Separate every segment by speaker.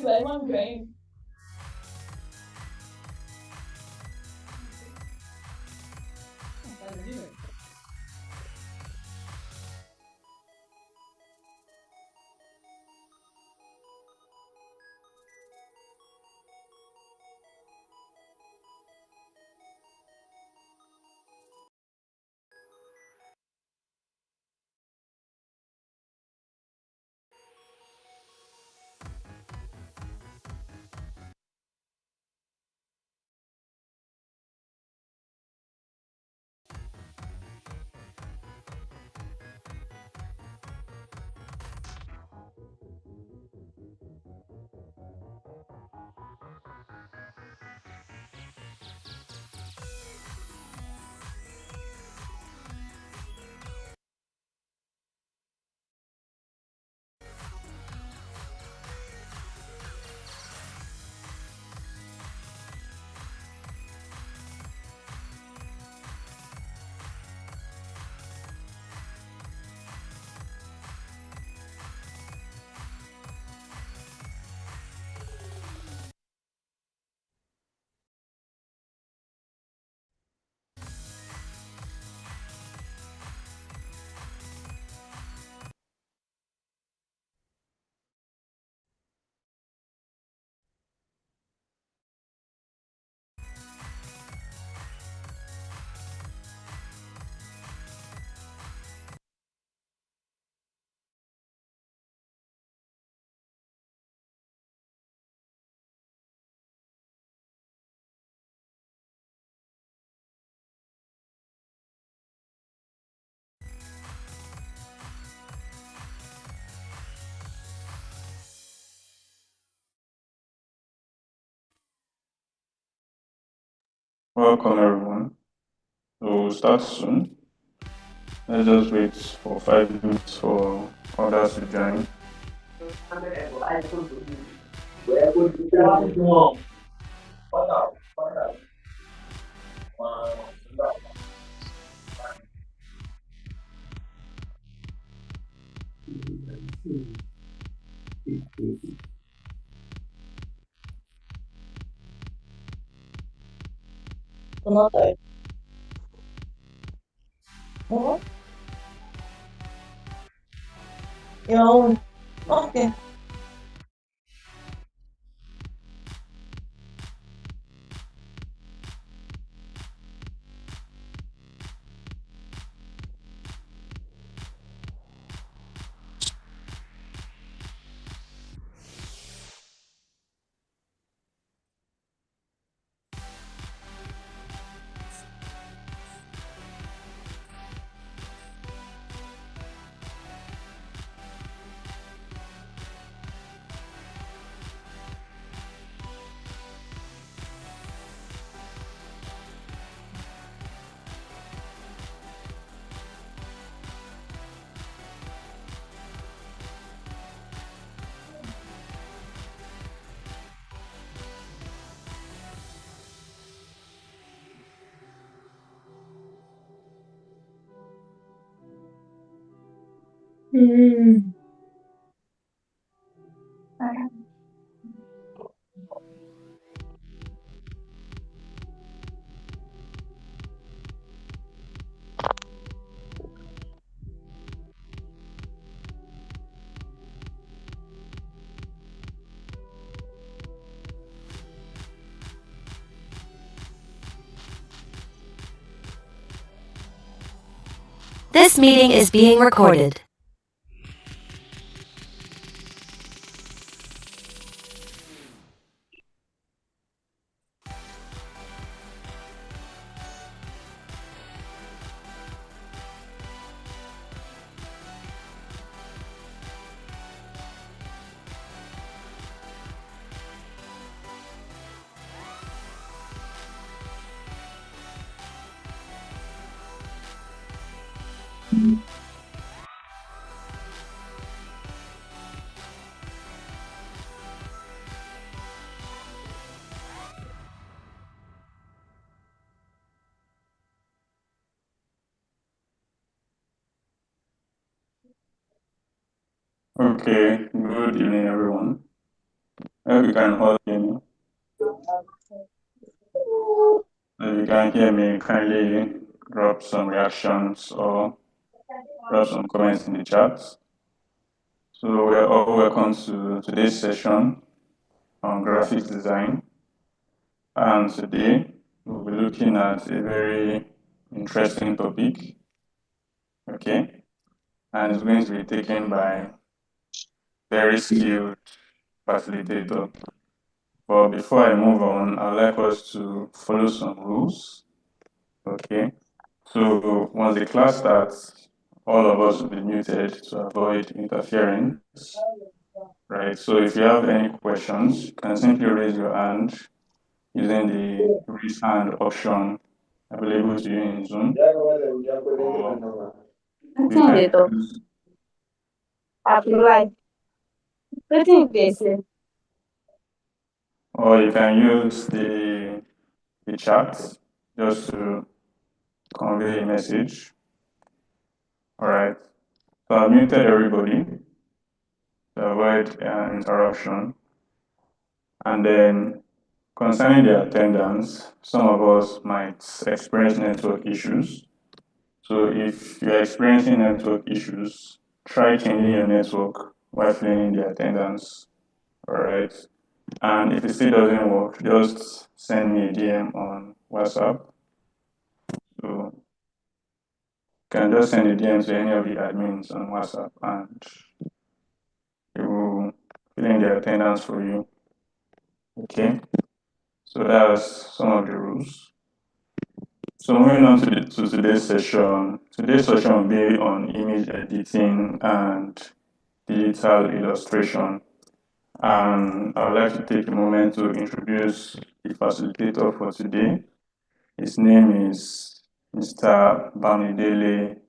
Speaker 1: like mom crying.
Speaker 2: Welcome everyone. We'll start soon. Let's just wait for 5 minutes for others to join.
Speaker 1: Not like, what? Your own. Okay. Mm.
Speaker 3: This meeting is being recorded.
Speaker 2: Okay, good evening everyone. I hope you can all hear me. If you can hear me, kindly drop some reactions or drop some comments in the chat. So we are all welcome to today's session on graphics design. And today we'll be looking at a very interesting topic. Okay. And it's going to be taken by very skilled facilitator. But before I move on, I'd like us to follow some rules. Okay. So once the class starts, all of us will be muted to avoid interference. Right. So if you have any questions, you can simply raise your hand using the raise hand option available to you in Zoom. Or you can use, or you can use the chat just to convey a message. All right. So I've muted everybody to avoid interruption. And then concerning the attendance, some of us might experience network issues. So if you're experiencing network issues, try changing your network while filling in the attendance. All right. And if it still doesn't work, just send me a DM on WhatsApp. So you can just send a DM to any of the admins on WhatsApp and they will fill in the attendance for you. Okay. So that's some of the rules. So moving on to today's session. Today's session will be on image editing and digital illustration. And I would like to take a moment to introduce the facilitator for today. His name is Mr. Bamidele.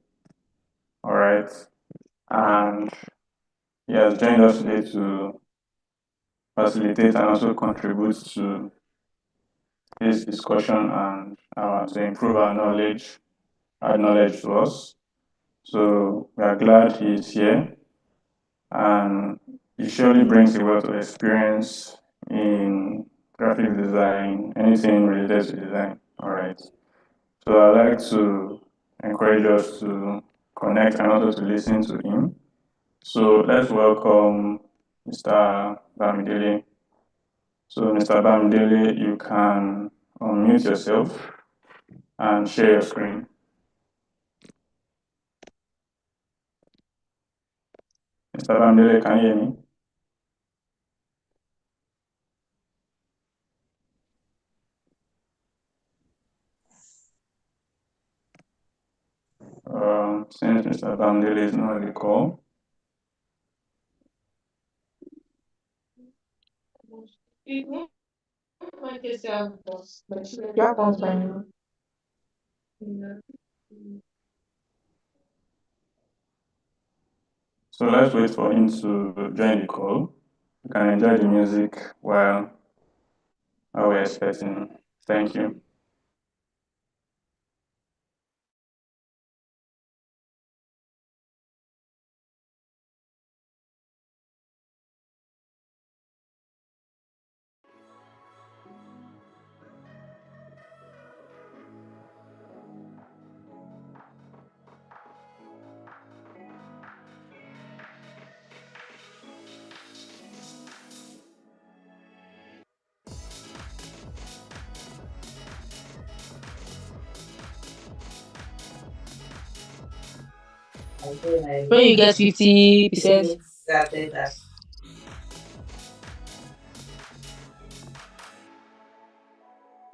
Speaker 2: All right. And he has joined us today to facilitate and also contribute to this discussion and to improve our knowledge, add knowledge to us. So we are glad he is here, and he surely brings a wealth of experience in graphic design, anything related to design. All right. So I'd like to encourage us to connect and also to listen to him. So let's welcome Mr. Bamidele. So Mr. Bamidele, you can unmute yourself and share your screen. Mr. Bamidele, can you hear me? Since Mr. Bamidele is not on the call, so let's wait for him to join the call. You can enjoy the music while we're expecting him. Thank you.
Speaker 4: When you get 50%,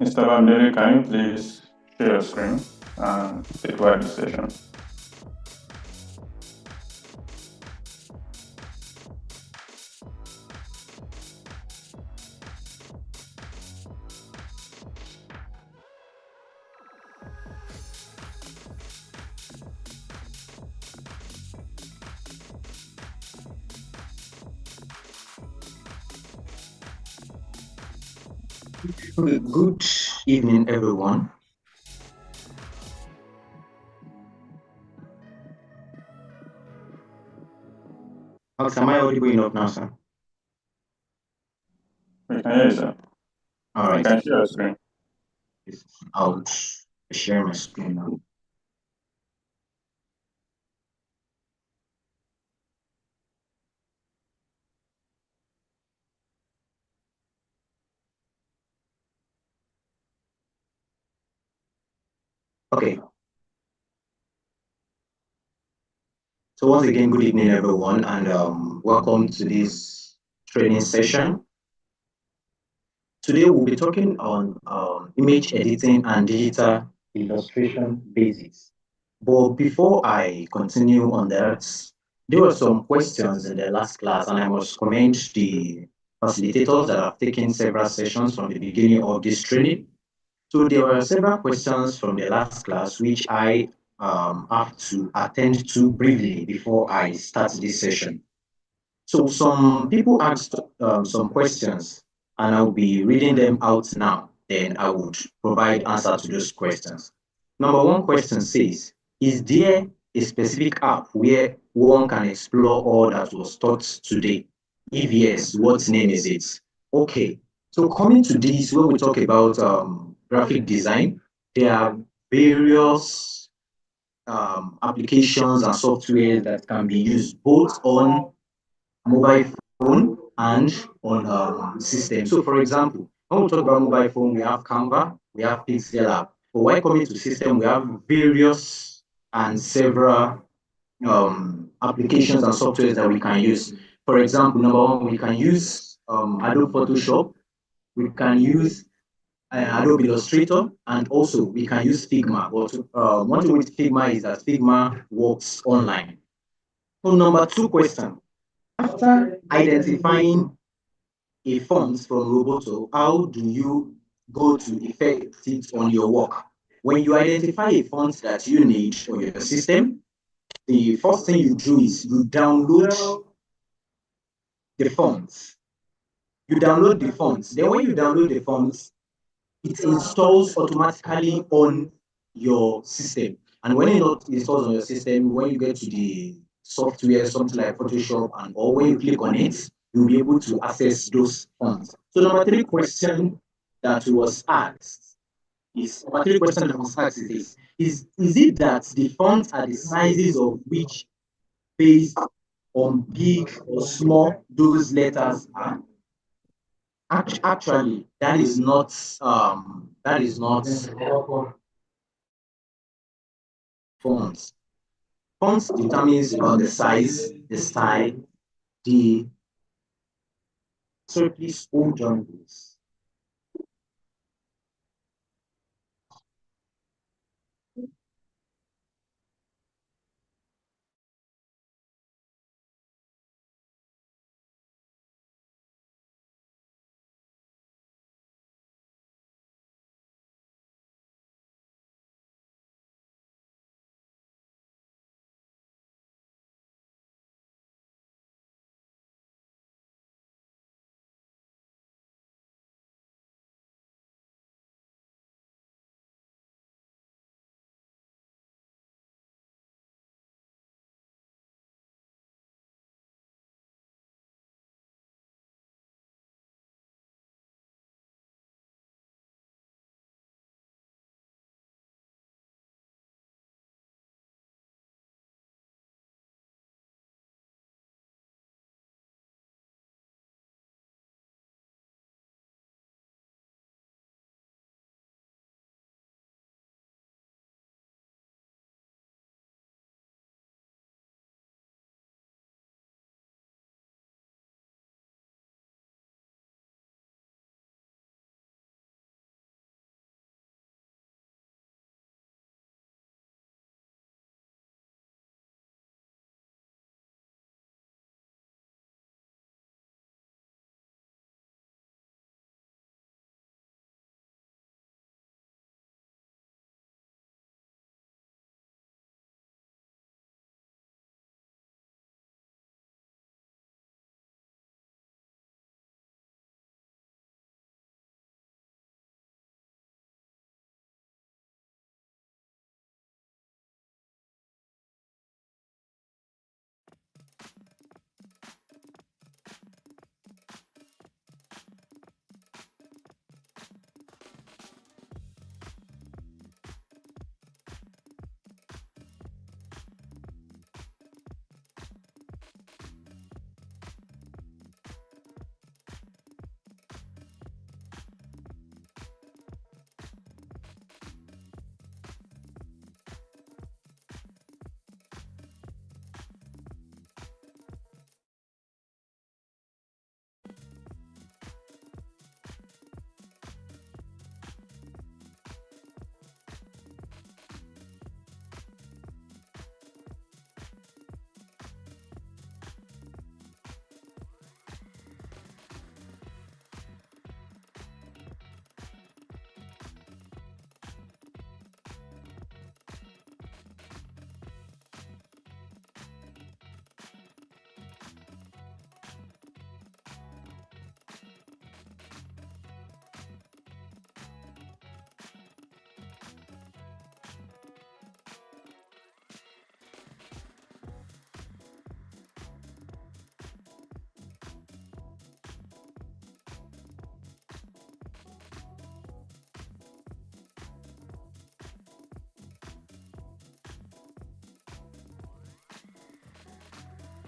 Speaker 2: Mr. Bamidele, can you please share your screen and take over the session?
Speaker 5: Good evening, everyone. Alex, am I audible enough now, sir?
Speaker 2: We can hear you, sir.
Speaker 5: All
Speaker 2: You
Speaker 5: right.
Speaker 2: can share your screen.
Speaker 5: I'll share my screen now. Okay. So once again, good evening, everyone, and welcome to this training session. Today we'll be talking on image editing and digital illustration basics. But before I continue on that, there were some questions in the last class, and I must commend the facilitators that have taken several sessions from the beginning of this training. So there were several questions from the last class which I have to attend to briefly before I start this session. So some people asked some questions, and I'll be reading them out now. Then I would provide answer to those questions. Number one question says, is there a specific app where one can explore all that was taught today? If yes, what name is it? Okay, so coming to this, when we talk about graphic design, there are various applications and software that can be used both on mobile phone and on system. So for example, when we talk about mobile phone, we have Canva, we have Pixel app. But when coming to system, we have various and several applications and softwares that we can use. For example, number one, we can use Adobe Photoshop, we can use Adobe Illustrator, and also we can use Figma. But one thing with Figma is that Figma works online. So number two question, after identifying a font from Roboto, how do you go to effect it on your work? When you identify a font that you need for your system, the first thing you do is you download the fonts. You download the fonts. Then when you download the fonts, it installs automatically on your system. And when it not installs on your system, when you get to the software, something like Photoshop, and or when you click on it, you'll be able to access those fonts. So number three question that was asked number three question that was asked is it that the fonts are the sizes of which based on big or small those letters are? Actually, that is not fonts. Fonts determines the size, the style, the sorry, please hold on this.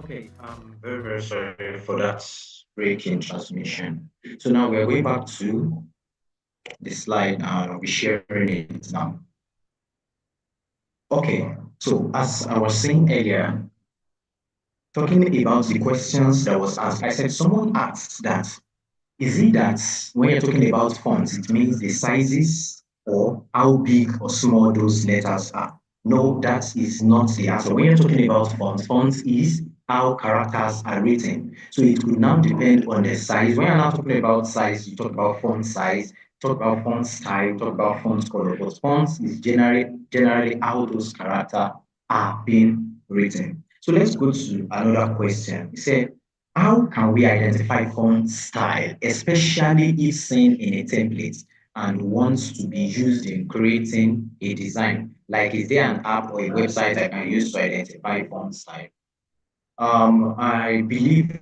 Speaker 5: Okay, I'm very, very sorry for that break in transmission. So now we're going back to the slide and I'll be sharing it now. Okay, so as I was saying earlier, talking about the questions that was asked, I said someone asked that, is it that when you're talking about fonts, it means the sizes or how big or small those letters are? No, that is not the answer. When you're talking about fonts is how characters are written. So it could now depend on the size. When you're now talking about size, you talk about font size, talk about font style, talk about font color. But fonts is generally how those characters are being written. So let's go to another question. It said, how can we identify font style, especially if seen in a template and wants to be used in creating a design? Like, is there an app or a website I can use to identify font style? I believe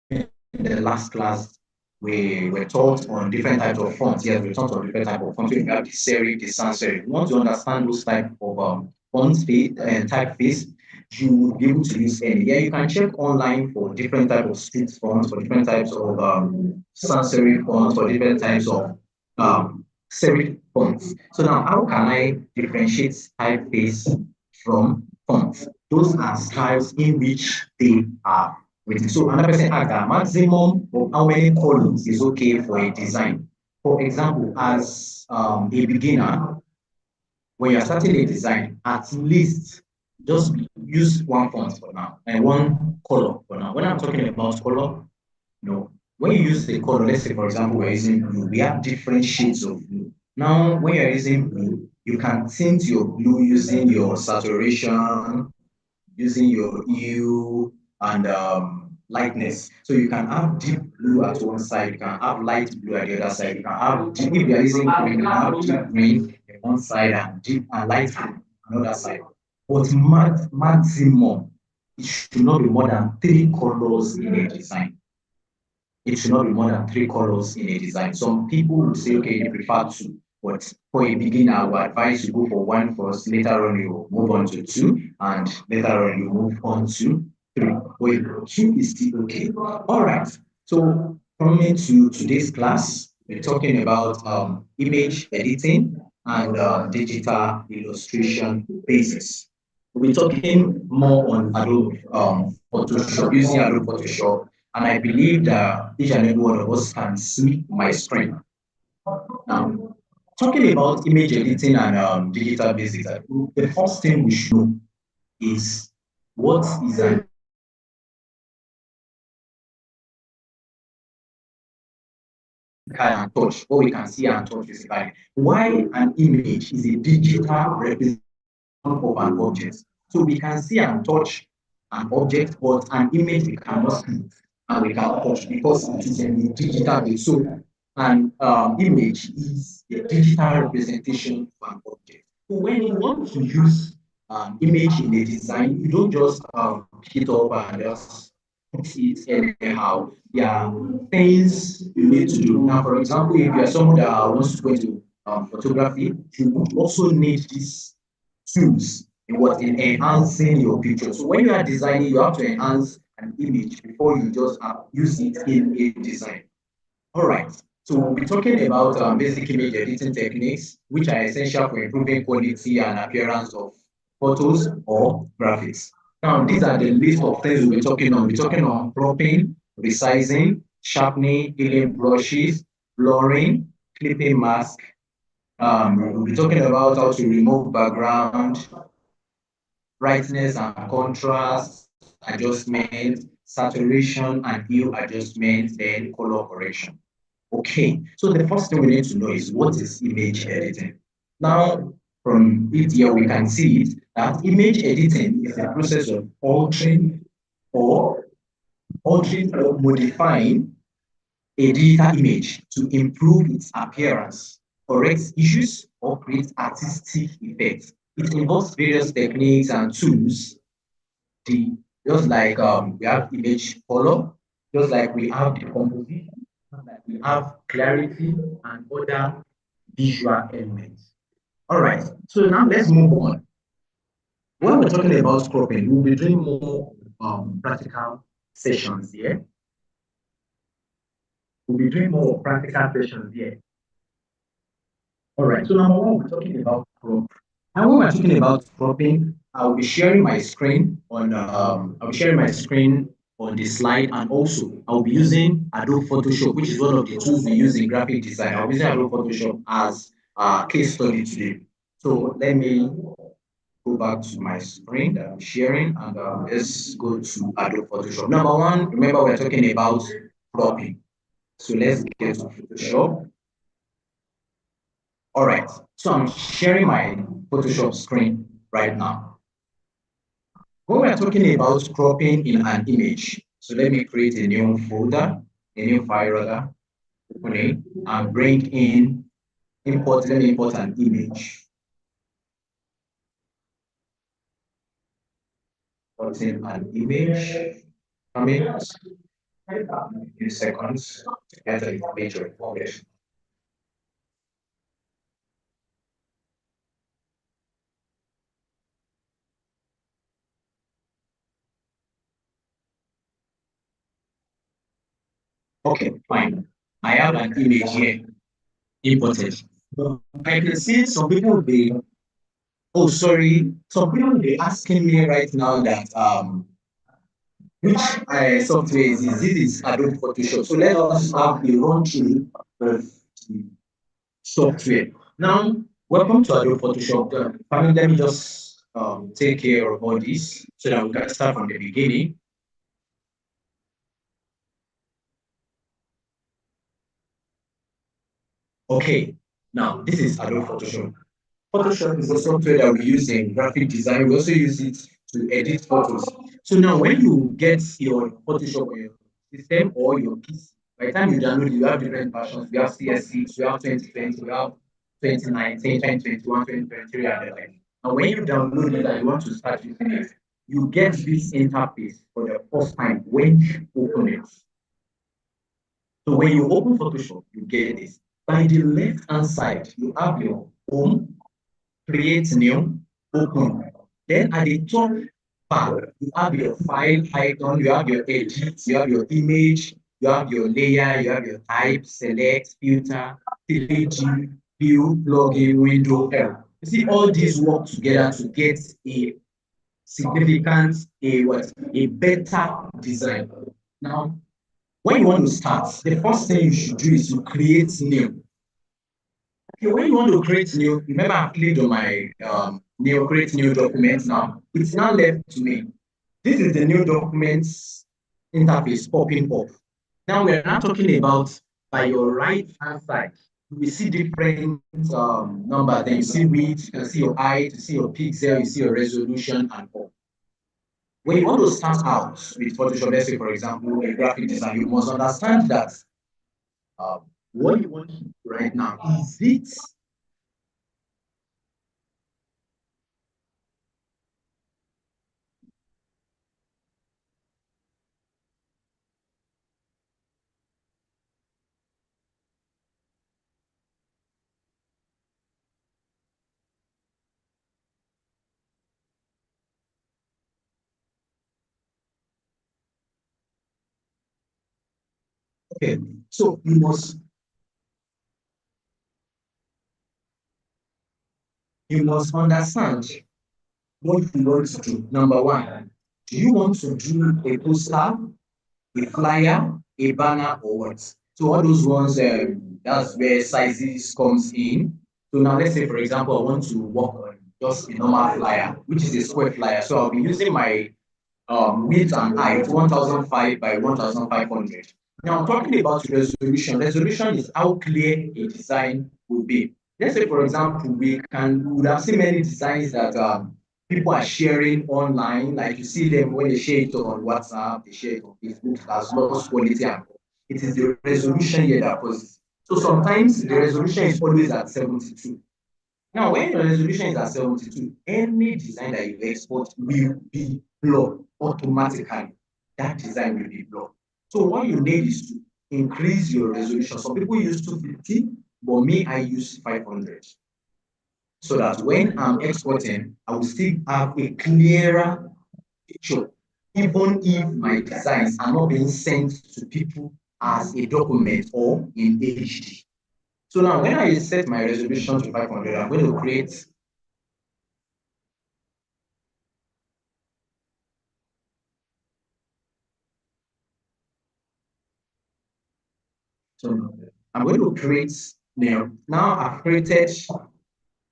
Speaker 5: in the last class we were taught on different types of fonts. Yes, we taught on different types of fonts. We have the serif, the sans serif. We want to understand those type of font face and typeface. You would be able to use any. Yeah, you can check online for different types of street fonts, for different types of sans serif fonts, for different types of serif fonts. So now, how can I differentiate typeface from fonts? Those are styles in which they are written. So another person asked that maximum of how many columns is okay for a design. For example, as a beginner, when you're starting a design, at least just use one font for now and one color for now. When I'm talking about color, when you use the color, let's say for example, we're using blue, we have different shades of blue. Now, when you're using blue, you can tint your blue using your saturation, using your hue and lightness. So you can have deep blue at one side, you can have light blue at the other side, you can have deep, if you're using green, you can have deep green on one side and deep and light green on another side. But maximum, it should not be more than 3 colors in a design. It should not be more than 3 colors in a design. Some people would say, okay, they prefer two, but for a beginner, I would advise you go for one first, later on you move on to two, and later on you move on to three. But two is still okay. All right. So coming to today's class, we're talking about image editing and digital illustration basics. We'll be talking more on Adobe Photoshop, using Adobe Photoshop, and I believe that each and every one of us can see my screen. Now, talking about image editing and digital basics, the first thing we should know is what is an and touch, what we can see and touch physically. Why an image is a digital representation of an object. So we can see and touch an object, but an image we cannot see and we cannot touch because it is in a digital base. So an image is a digital representation of an object. So when you want to use an image in a design, you don't just pick it up and just put it anyhow. There are things you need to do. Now, for example, if you are someone that wants to go into photography, you would also need these tools in enhancing your picture. So when you are designing, you have to enhance an image before you just use it in a design. All right. So we'll be talking about basic image editing techniques, which are essential for improving quality and appearance of photos or graphics. Now, these are the list of things we'll be talking on. We'll be talking on cropping, resizing, sharpening, healing brushes, blurring, clipping mask. We'll be talking about how to remove background, brightness and contrast adjustment, saturation and hue adjustment, then color correction. Okay, so the first thing we need to know is what is image editing. Now, from it here, we can see it that image editing is the process of altering or modifying a digital image to improve its appearance, correct issues, or create artistic effects. It involves various techniques and tools. The just like we have image color, just like we have the composition, just like we have clarity and other visual elements. All right, so now let's move on. When we're talking about cropping, we'll be doing more practical sessions here. We'll be doing more practical sessions here. All right, so number one, we're talking about crop. And when we're talking about cropping, I'll be sharing my screen on the slide, and also I'll be using Adobe Photoshop, which is one of the tools we use in graphic design. I'll be using Adobe Photoshop as a case study today. So let me go back to my screen that I'm sharing, and let's go to Adobe Photoshop. Number one, remember we're talking about cropping. So let's get to Photoshop. All right, so I'm sharing my Photoshop screen right now. When we're talking about cropping in an image, so let me create a new folder, a new file rather, open it, and bring in, let me import an image. Importing an image, a few seconds to get the image recorded. Okay, fine. I have an image here imported. I can see some people will be, oh sorry, some people will be asking me right now that which software is this? This is Adobe Photoshop. So let us have a run through of the software. Now, welcome to Adobe Photoshop. Let me just take care of all this so that we can start from the beginning. Okay, now this is Adobe Photoshop. Photoshop is a software that we use in graphic design. We also use it to edit photos. So now when you get your Photoshop on your system or your PC, by the time you download, you have different versions. We have CS6, we have 2020, we have 2019, 2021, 2023, and the like. And when you download it and you want to start using it, you get this interface for the first time when you open it. So when you open Photoshop, you get this. By the left-hand side, you have your home, create new, open. Then at the top bar, you have your file icon, you have your edit, you have your image, you have your layer, you have your type, select, filter, 3D, view, plugin, window, help. You see all these work together to get a significant, a better design. Now, when you want to start, the first thing you should do is to create new. Okay, when you want to create new, remember I clicked on my new create new document now. It's now left to me. This is the new documents interface popping up. Now we're not talking about by your right hand side. We see different numbers. Then you see width, you can see your height, you see your pixel, you see your resolution, and all. When you want to start out with Photoshop, let's say for example, a graphic design, you must understand that what you want to do right now is it okay, so you must understand what you want to do. Number one, do you want to do a poster, a flyer, a banner, or what? So all those ones, that's where sizes comes in. So now let's say, for example, I want to work on just a normal flyer, which is a square flyer. So I'll be using my width and height 1005 by 1500. Now I'm talking about resolution. Resolution is how clear a design will be. Let's say, for example, we would have seen many designs that people are sharing online, like you see them when they share it on WhatsApp, they share it on Facebook, that's lost quality. And it is the resolution here that causes. So sometimes the resolution is always at 72. Now, when your resolution is at 72, any design that you export will be blurred automatically. That design will be blurred. So what you need is to increase your resolution. Some people use 250, but me, I use 500. So that when I'm exporting, I will still have a clearer picture even if my designs are not being sent to people as a document or in HD. So now when I set my resolution to 500, I'm going to create so I'm going to create now I've created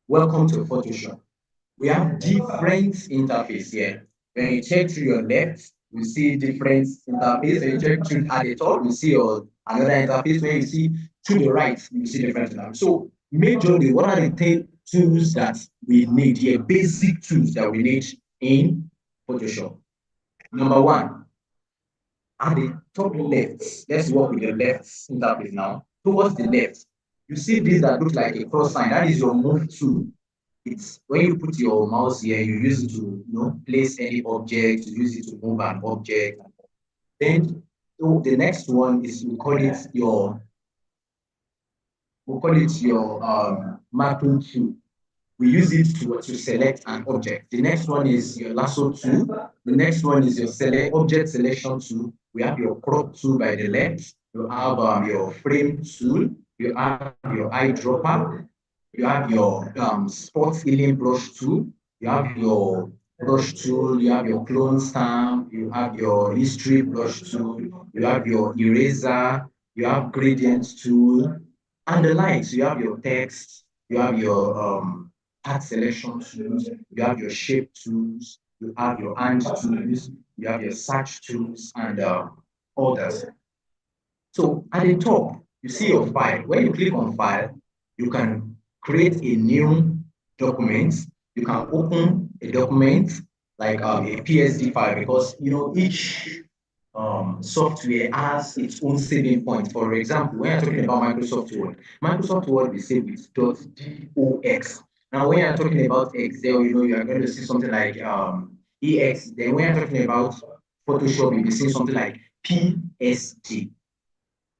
Speaker 5: welcome to Photoshop. We have different interface here. When you check to your left, you see different interface. When you check to at the top, you see another interface. When you see to the right, you see different interface. So majorly, what are the tools that we need here? Basic tools that we need in Photoshop. Number one, at the top left, let's work with the left interface now. Towards the left, you see this that looks like a cross sign. That is your move tool. It's when you put your mouse here, you use it to place any object, you use it to move an object. Then so the next one is we call it your mapping tool. We use it to select an object. The next one is your lasso tool. The next one is your object selection tool. We have your crop tool by the left. You have your frame tool. You have your eyedropper. You have your spot healing brush tool. You have your brush tool. You have your clone stamp. You have your history brush tool. You have your eraser. You have gradient tool and the likes. You have your text. You have your path selection tools, you have your shape tools, you have your hand tools, you have your search tools, and others. So at the top, you see your file. When you click on file, you can create a new document. You can open a document like a PSD file because each software has its own saving point. For example, when you're talking about Microsoft Word is saved with .dox. Now, when you're talking about Excel, you are going to see something like EX. Then when you're talking about Photoshop, you'll be seeing something like PSD.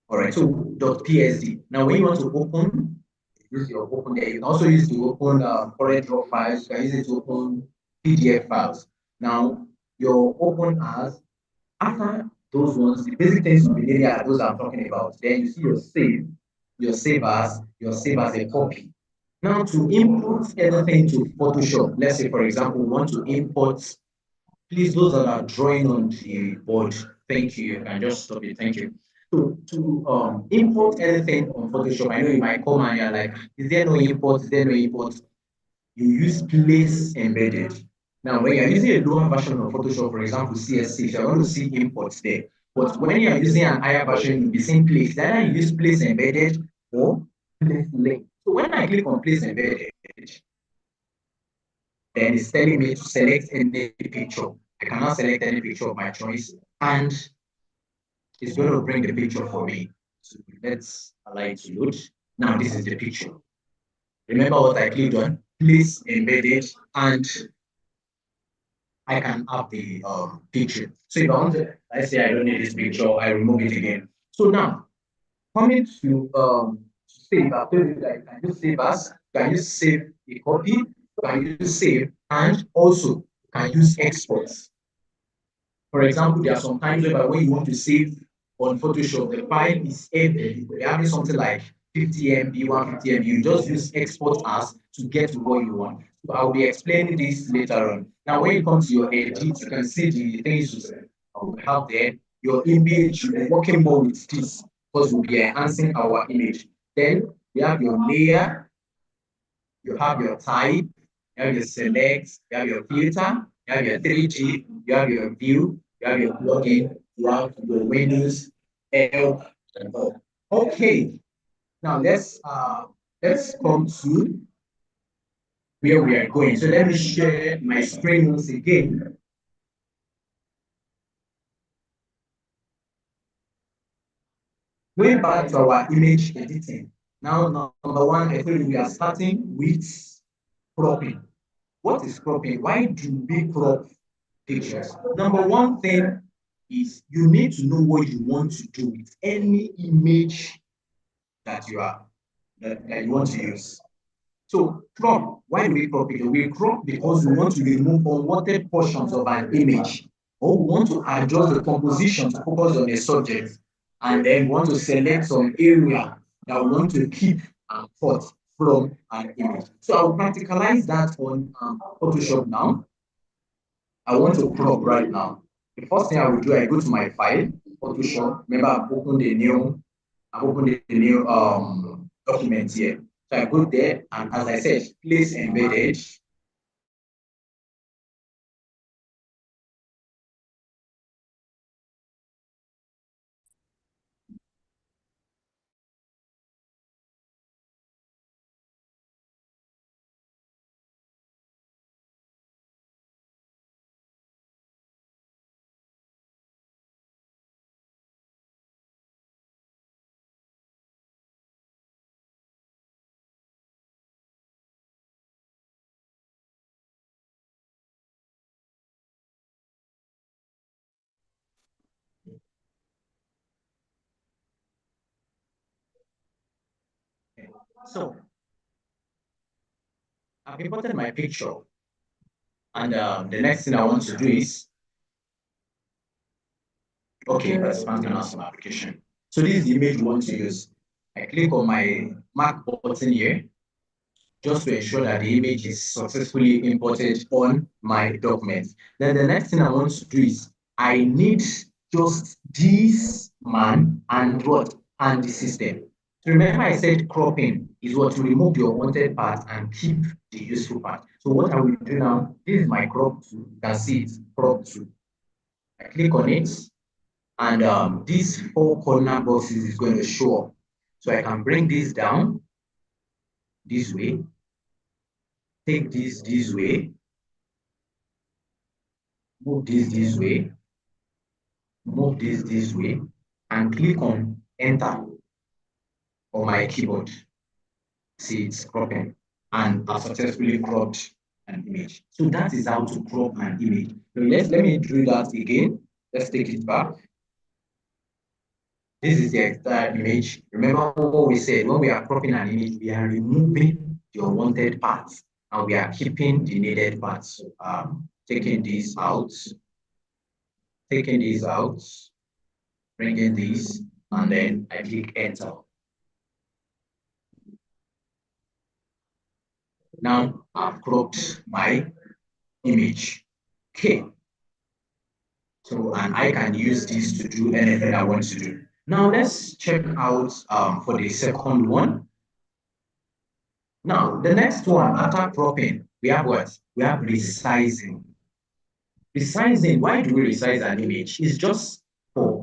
Speaker 5: All right, so .psd. Now, when you want to open, use your open there. You can also use to open current draw files. You can use it to open PDF files. Now, your open as after those ones, the basic things you need are those I'm talking about. Then you see your save as a copy. Now, to import anything to Photoshop, let's say, for example, we want to import, please, those that are drawing on the board, thank you. You can just stop it. Thank you. So to import anything on Photoshop, I know you might come and you're like, is there no import? Is there no import? You use place embedded. Now, when you're using a lower version of Photoshop, for example, CS6, you're going to see imports there. But when you're using an higher version, you'll be seeing place. Either you use place embedded or place link. So when I click on place embedded, then it's telling me to select any picture. I cannot select any picture of my choice, and it's going to bring the picture for me. So let's allow it to load. Now this is the picture. Remember what I clicked on? Place embedded, and I can have the picture. So if I want to, let's say I don't need this picture, I remove it again. So now, coming to save, I've told you that can you save as, can you save a copy, can you save, and also can use exports. For example, there are some times where when you want to save on Photoshop, the file is heavy. You're having something like 50 MB, 150 MB. You just use export as to get to what you want. So I'll be explaining this later on. Now, when you come to your edit, you can see the things you have there. Your image, you'll be working more with this because we'll be enhancing our image. Then we have your layer, you have your type, you have your select, you have your filter, you have your 3G, you have your view, you have your plugin, you have your windows, help, and all. Okay, now let's come to where we are going. So let me share my screen once again. Going back to our image editing. Now, number one, I told you we are starting with cropping. What is cropping? Why do we crop pictures? Number one thing is you need to know what you want to do with any image that you want to use. So crop, why do we crop it? We crop because we want to remove unwanted portions of an image. or we want to adjust the composition to focus on a subject, and then we want to select some area that we want to keep and cut from an image. So I'll practicalize that on Photoshop now. I want to crop right now. The first thing I will do, I go to my file, Photoshop. Remember, I've opened the new document here. So I go there, and as I said, place embedded. So I've imported my picture, and the next thing I want to do is, okay, let's expand an awesome application. So this is the image we want to use. I click on my mark button here, just to ensure that the image is successfully imported on my document. Then the next thing I want to do is, I need just this man and what? And the system. So remember I said cropping is what, to remove the unwanted part and keep the useful part. So what I will do now, this is my crop tool. You can see it, crop tool. I click on it, and these four corner boxes is going to show up. So I can bring this down this way, take this way, move this way, move this way, and click on enter on my keyboard. See, it's cropping, and I've successfully cropped an image. So that is how to crop an image. So let me do that again. Let's take it back. This is the entire image. Remember what we said, when we are cropping an image, we are removing the unwanted parts and we are keeping the needed parts. So taking these out, bringing these, and then I click enter. Now I've cropped my image. Okay. So, and I can use this to do anything I want to do. Now let's check out for the second one. Now, the next one after cropping, we have what? We have resizing. Resizing, why do we resize an image? It's just for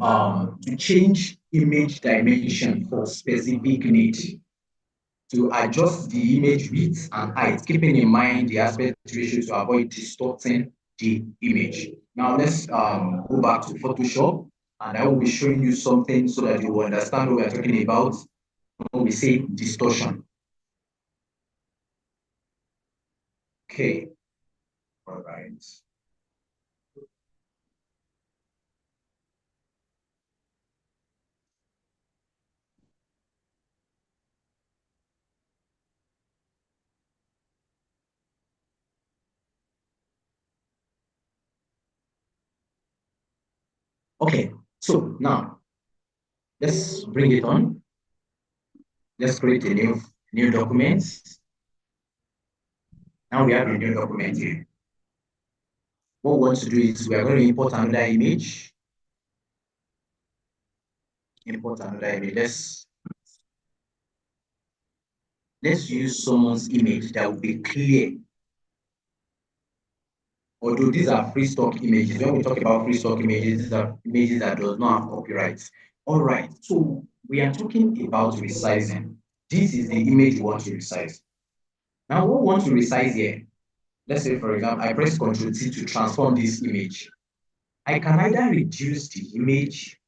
Speaker 5: to change image dimension for specific need, to adjust the image width and height, keeping in mind the aspect ratio to avoid distorting the image. Now let's go back to Photoshop, and I will be showing you something so that you will understand what we're talking about when we say distortion. Okay, all right. Okay, so now let's bring it on. Let's create a new document. Now we have a new document here. What we want to do is we are going to import another image. Import another image. Let's use someone's image that will be clear. Although these are free stock images. When we talk about free stock images, these are images that does not have copyrights. All right, so we are talking about resizing. This is the image we want to resize. Now, what we want to resize here? Let's say, for example, I press Ctrl T to transform this image. I can either reduce the image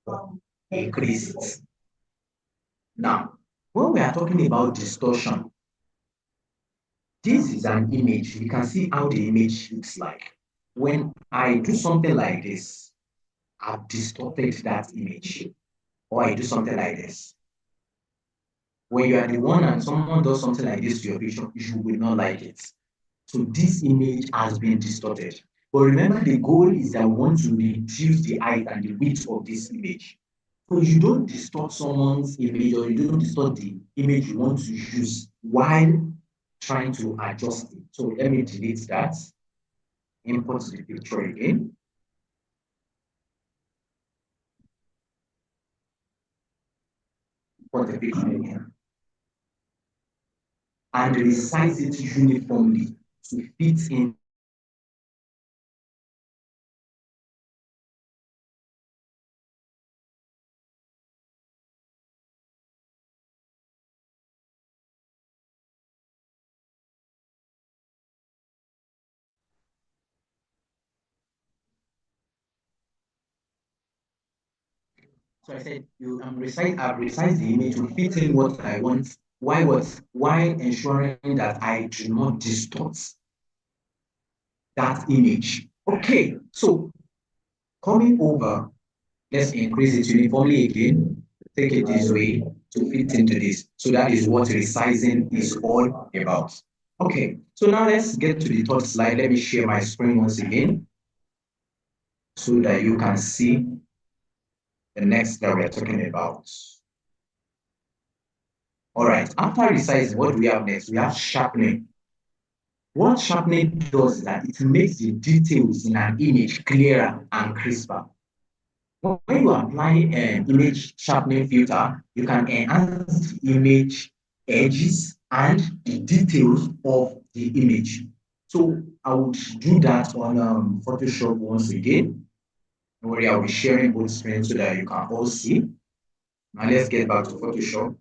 Speaker 5: or increase it. Now, when we are talking about distortion, this is an image. You can see how the image looks like. When I do something like this, I've distorted that image. Or I do something like this. When you are the one and someone does something like this to your picture, you will not like it. So this image has been distorted. But remember, the goal is that we want to reduce the height and the width of this image. So you don't distort someone's image or you don't distort the image you want to use while trying to adjust it. So let me delete that. Import the picture again. Import the picture again. And resize it uniformly to fit in. So I said, I've resized the image to fit in what I want. Why ensuring that I do not distort that image? Okay, so coming over, let's increase it uniformly again. Take it this way to fit into this. So that is what resizing is all about. Okay, so now let's get to the third slide. Let me share my screen once again so that you can see the next that we're talking about. All right, after resizing, what do we have next? We have sharpening. What sharpening does is that it makes the details in an image clearer and crisper. When you apply an image sharpening filter, you can enhance the image edges and the details of the image. So I would do that on Photoshop once again. Don't worry, I'll be sharing both screens so that you can all see. Now let's get back to Photoshop.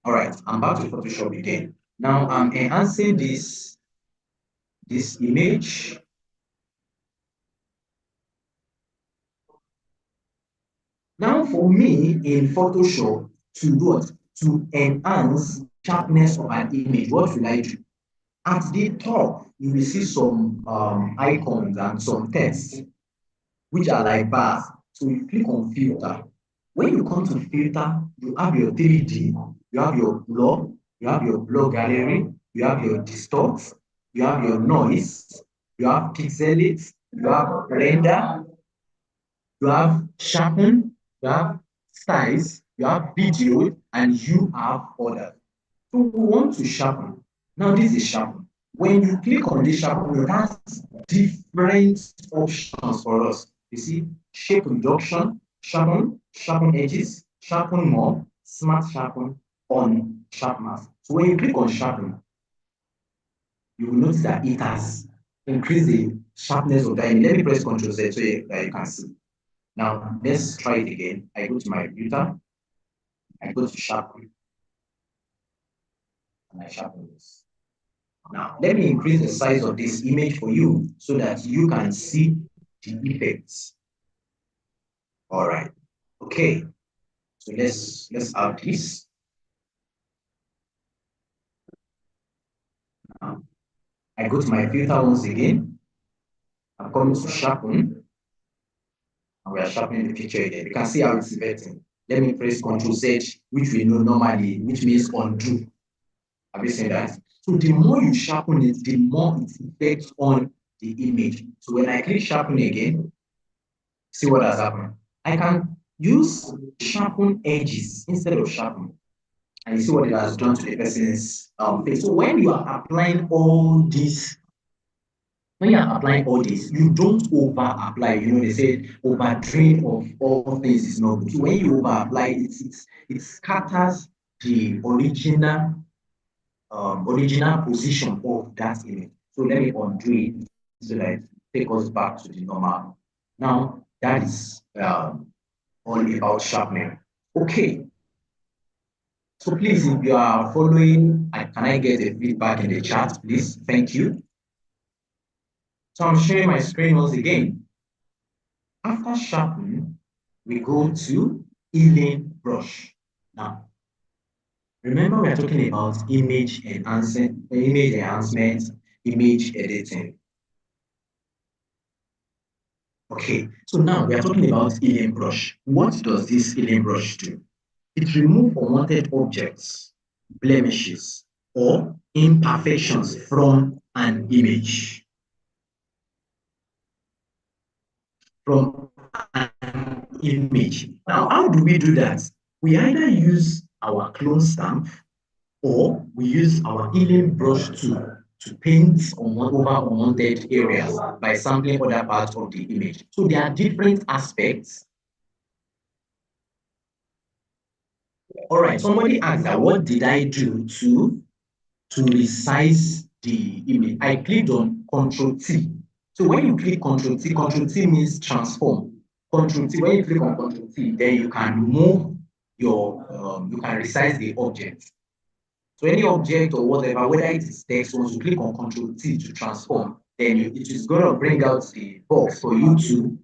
Speaker 5: All right, I'm back to Photoshop again. Now I'm enhancing this image. Now for me in Photoshop to do what? To enhance sharpness of an image, what will I do? At the top, you will see some icons and some text, which are like bars. So you click on filter. When you come to filter, you have your 3D, you have your blur, you have your blur gallery, you have your distort, you have your noise, you have pixelate, you have render, you have sharpen, you have styles, you have video, and you have others. So we want to sharpen. Now this is sharpen. When you click on this sharpen, it has different options for us. You see, shape reduction, sharpen edges, sharpen more, smart sharpen, on sharp mask. So when you click on sharpen, you will notice that it has increased the sharpness of the image. Let me press Ctrl Z so that you can see. Now let's try it again. I go to my computer, I go to sharpen, and I sharpen this. Now let me increase the size of this image for you so that you can see the effects. All right. Okay. So let's add this. Now, I go to my filter once again. I'm coming to sharpen. And we are sharpening the picture again. You can see how it's inverting. Let me press Ctrl Z, which we know normally, which means undo. Have you seen that? So the more you sharpen it, the more it affects on the image. So when I click sharpen again, see what has happened. I can use sharpen edges instead of sharpen. And you see what it has done to the person's face. So when you are applying all this, you don't over apply. You know, they say overdoing of all things is not good. So when you over apply, it scatters the original position of that image. So let me undo it so that it take us back to the normal. Now that is all about sharpening. Okay. So please, if you are following, can I get a feedback in the chat, please? Thank you. So I'm sharing my screen once again. After sharpening, we go to healing brush. Now, remember we are talking about image enhancement, image editing. Okay, so now we are talking about healing brush. What does this healing brush do? It removes unwanted objects, blemishes, or imperfections from an image. from an image. Now, how do we do that? We either use our clone stamp or we use our healing brush tool to paint over unwanted areas by sampling other parts of the image. So there are different aspects. All right, somebody asked that what did I do to resize the image? I clicked on Control T. So when you click Control T means transform. Control T, when you click on Control T, then you can move your, you can resize the object. So any object or whatever, whether it is text, once you click on Control T to transform, then it is going to bring out the box for you to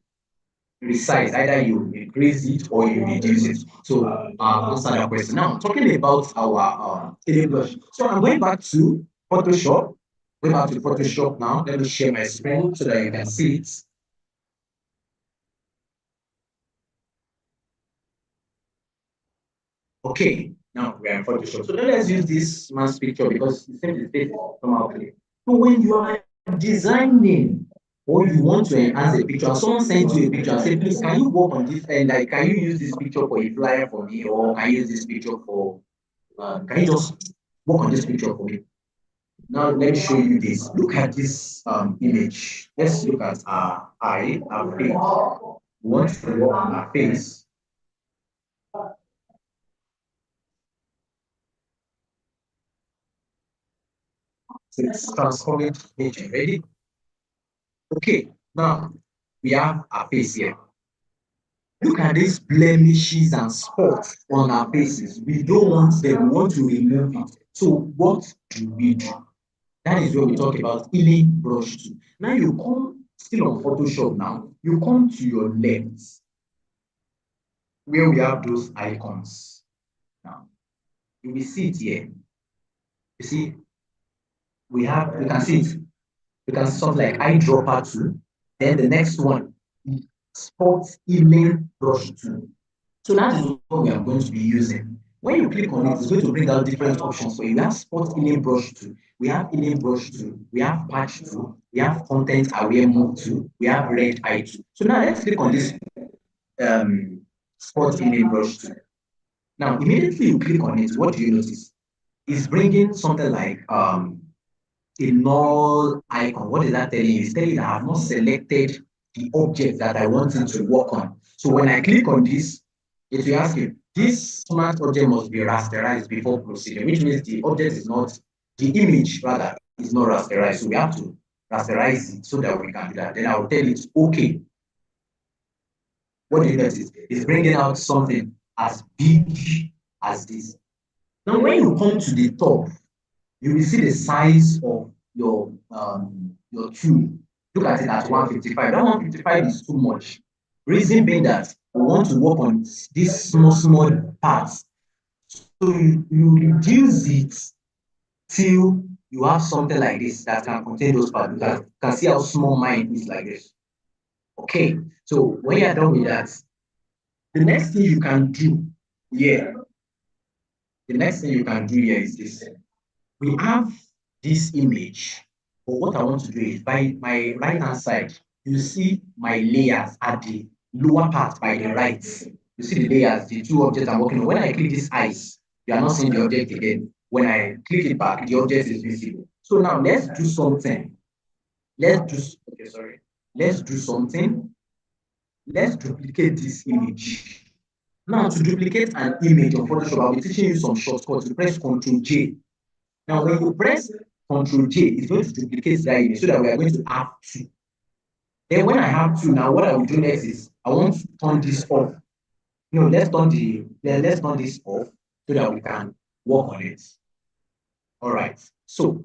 Speaker 5: resize. Either you increase it or you reduce it. So answer that question. Now, talking about our hidden blush. So I'm going back to Photoshop. Going back to Photoshop now. Let me share my screen so that you can see it. Okay, now we are in Photoshop. So let's use this man's picture because it seems the face is somehow clear. So when you are designing or you want to enhance a picture, and someone sends you a picture and say, please, can you work on this and like, can you use this picture for a flyer for me, or can you use this picture for, can you just work on this picture for me? Now let me show you this. Look at this image. Let's look at our eye, our face. We want to work on our face. So it's transforming image. Ready? Okay, now we have our face here. Look at these blemishes and spots on our faces. We don't want them, we want to remove it. So what do we do? That is where we talk about healing brush tool. Now you come still on Photoshop now, you come to your left where we have those icons. Now you will see it here. You see, we can see it. We can see something like eyedropper tool. Then the next one is spot healing brush tool. So that is what we are going to be using. When you click on it, it's going to bring out different options for you. We have spot healing brush tool, we have healing brush tool, we have patch tool, we have content aware mode tool, we have red eye tool. So now let's click on this spot healing brush tool. Now, immediately you click on it, what do you notice? It's bringing something like a null icon. What is that telling you? It's telling you that I have not selected the object that I want it to work on. So when I click on this, it will ask you, this smart object must be rasterized before proceeding, which means the object is not, the image rather, is not rasterized. So we have to rasterize it so that we can do that. Then I will tell it, okay. What do you notice? It's bringing out something as big as this. Now, when you come to the top, you will see the size of your tube. Look at it at 155. That 155 is too much. Reason being that we want to work on these small parts. So you reduce it till you have something like this that can contain those parts. You can see how small mine is like this. Okay, so when you're done with that, the next thing you can do here, is this. We have this image, but what I want to do is by my right hand side, you see my layers at the lower part by the right. You see the layers, the two objects I'm working on. When I click this eyes, you are not seeing the object again. When I click it back, the object is visible. So now let's do something. Let's do something. Let's duplicate this image. Now, to duplicate an image on Photoshop, I'll be teaching you some shortcuts. You press Ctrl J. Now, when you press Ctrl J, it's going to duplicate that image so that we are going to have two. Then when I have two, now what I will do next is I want to turn this off. No, let's turn this off so that we can work on it. All right. So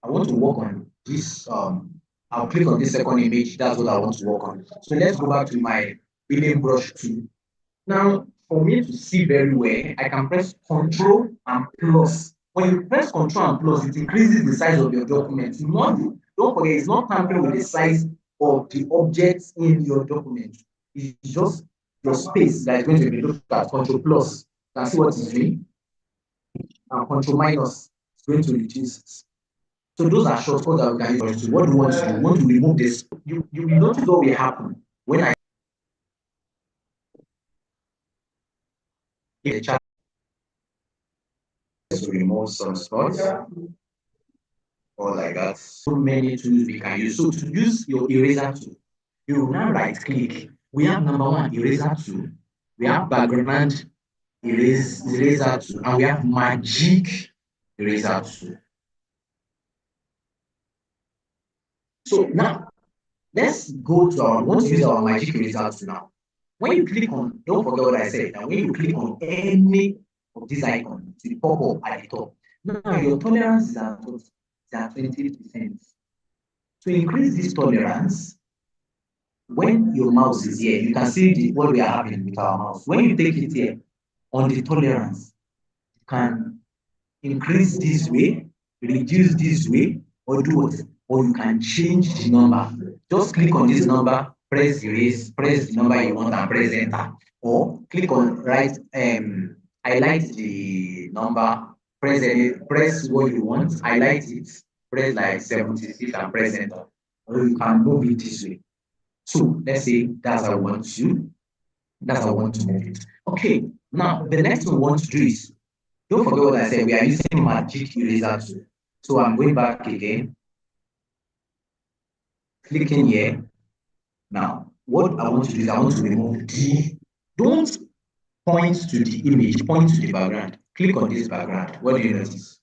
Speaker 5: I want to work on this. I'll click on this second image. That's what I want to work on. So let's go back to my healing brush tool. Now, for me to see very well, I can press Control and plus. When you press Control and plus, it increases the size of your document. Don't forget, it's not tampering with the size of the objects in your document. It's just your space that is going to be looked at. Control plus. You can see what it's doing. And Control minus is going to reduce it. So those are shortcuts that we can use. What do you want to do? You want to remove this. You will notice what will happen when I if the chart to remove some spots or like that. So many tools we can use. So to use your eraser tool, you will now right click. We have number one eraser tool, we have background eraser tool, and we have magic eraser tool. So now let's go to our, we want to use our magic eraser tool now. When you click on, don't forget what I said. Now, when you click on any of these icons, it will pop up at the top. Now, your tolerance is at 20%. To increase this tolerance, when your mouse is here, you can see what we are having with our mouse. When you take it here on the tolerance, you can increase this way, reduce this way, or do what? Or you can change the number. Just click on this number, press erase, press the number you want, and press enter. Or click on highlight the number, press what you want, highlight it, press like 76 and press enter. Or you can move it this way. So let's say that's how I want to move it. Okay, now the next thing we want to do is, don't forget what I said, we are using magic eraser tool. So I'm going back again, clicking here. Now, what I want to do is I want to remove don't point to the image, point to the background. Click on this background. What do you notice?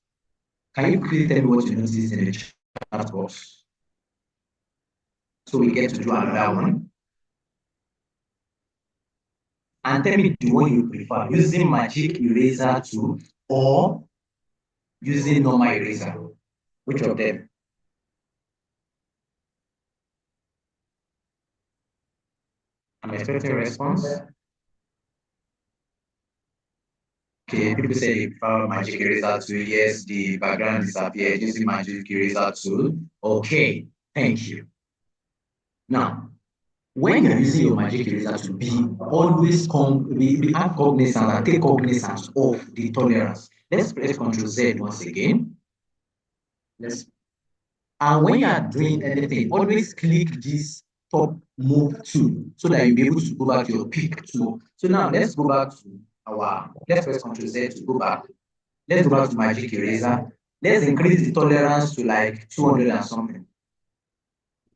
Speaker 5: Can you quickly tell me what you notice in the chat box? So we get to do another one. And tell me the one you prefer, using magic eraser tool or using normal eraser. Which of them? I'm expecting a response. Okay, people say they prefer magic eraser tool. Yes, the background disappeared using magic eraser tool. Okay, thank you. Now, when you're using your magic eraser tool, be have cognizance and take cognizance of the tolerance. Let's press Ctrl Z once again. And when you are doing anything, always click this top move tool so that you'll be able to go back to your pick tool. So now let's go back to let's press Ctrl Z to go back. Let's go back to magic eraser. Let's increase the tolerance to like 200 and something.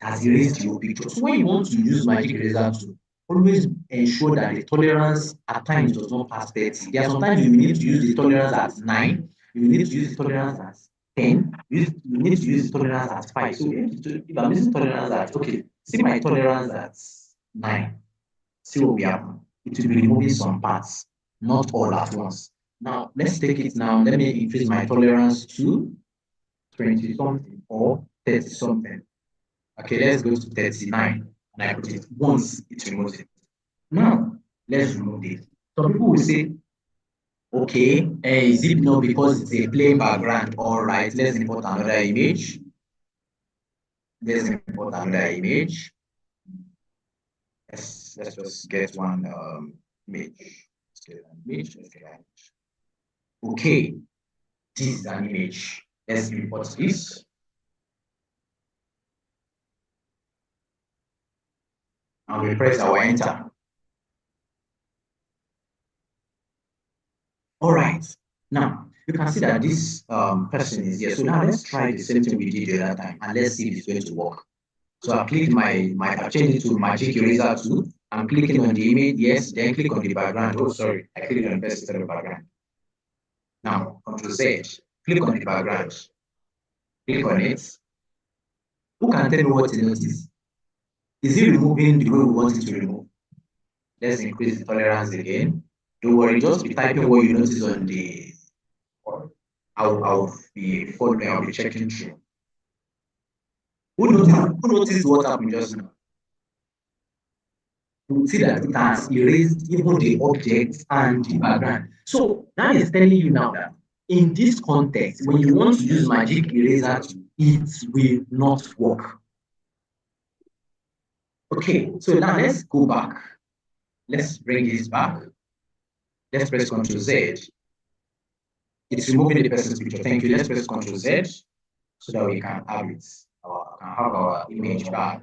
Speaker 5: It has erased your picture. So when you want to use magic eraser tool, always ensure that the tolerance at times does not pass 30. There are sometimes you need to use the tolerance at 9, you need to use the tolerance at 10, you need to use the tolerance at 5. So if I'm using tolerance at, okay, see my tolerance at 9, see what we have. It will be removing some parts, not all at once. Now, let's take it now. Let me increase my tolerance to 20 something or 30 something. Okay, let's go to 39 and I put it once, it removes it. Now, let's remove it. Some people will say, okay, is it not because it's a plain background? All right, let's import another image. Let's just get one image. Okay, this is an image. Let's import this. And we press our enter. All right. Now, you can see that this person is here. So now let's try the same thing we did the other time and let's see if it's going to work. So I click I've changed it to magic eraser tool. I'm clicking on the image, yes, then click on the background. Oh, sorry, I clicked on the first instead of background. Now, Ctrl Z, click on the background. Click on it. Who can tell me what you notice? Is it removing the way we want it to remove? Let's increase the tolerance again. Don't worry, just be typing what you notice on the I'll be following, I'll be checking through. Who noticed what happened just now? You will see that it has erased even the objects and the background. So that is telling you now that in this context, when you want to use magic eraser, it will not work. Okay, so now let's go back. Let's bring this back. Let's press Ctrl Z. It's removing the person's picture. Thank you. Let's press Ctrl Z so that we can have it. Can have our image back.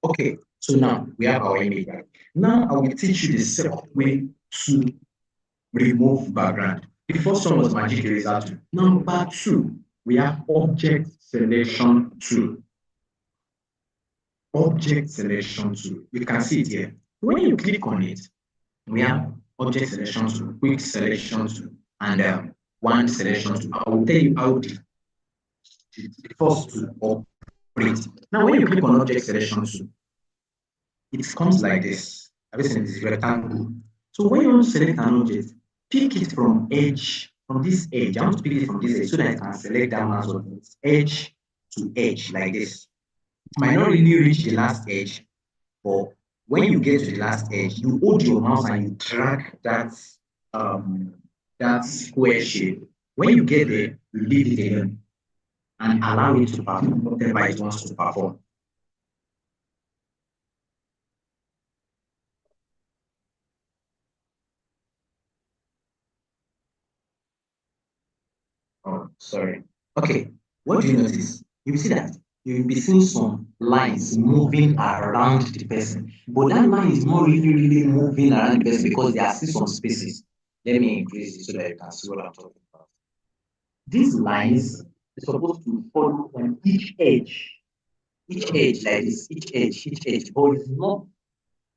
Speaker 5: Okay, so now we have our image back. Now I will teach you the second way to remove background. The first one was magic eraser tool. Number two, we have object selection tool. Object selection tool. You can see it here. When you click on it, we have object selection tool, quick selection tool, and one selection tool. I will tell you how the first two operate. Now, when you click on object selection tool, it comes like this. Have you seen this rectangle? So when you want to select an object, pick it from edge, from this edge. I want to pick it from this edge so that I can select that mouse of edge to edge like this. It might not really reach the last edge, but when you get to the last edge, you hold your mouse and you drag that square shape. When you get there, you leave it alone and allow it to perform whatever it wants to perform. Oh, sorry. Okay, what do you notice? You will see that you'll be seeing some lines moving around the person, but that line is not really moving around the person because there are still some spaces. Let me increase it so that you can see what I'm talking about. These lines are supposed to follow on each edge like this, each edge, but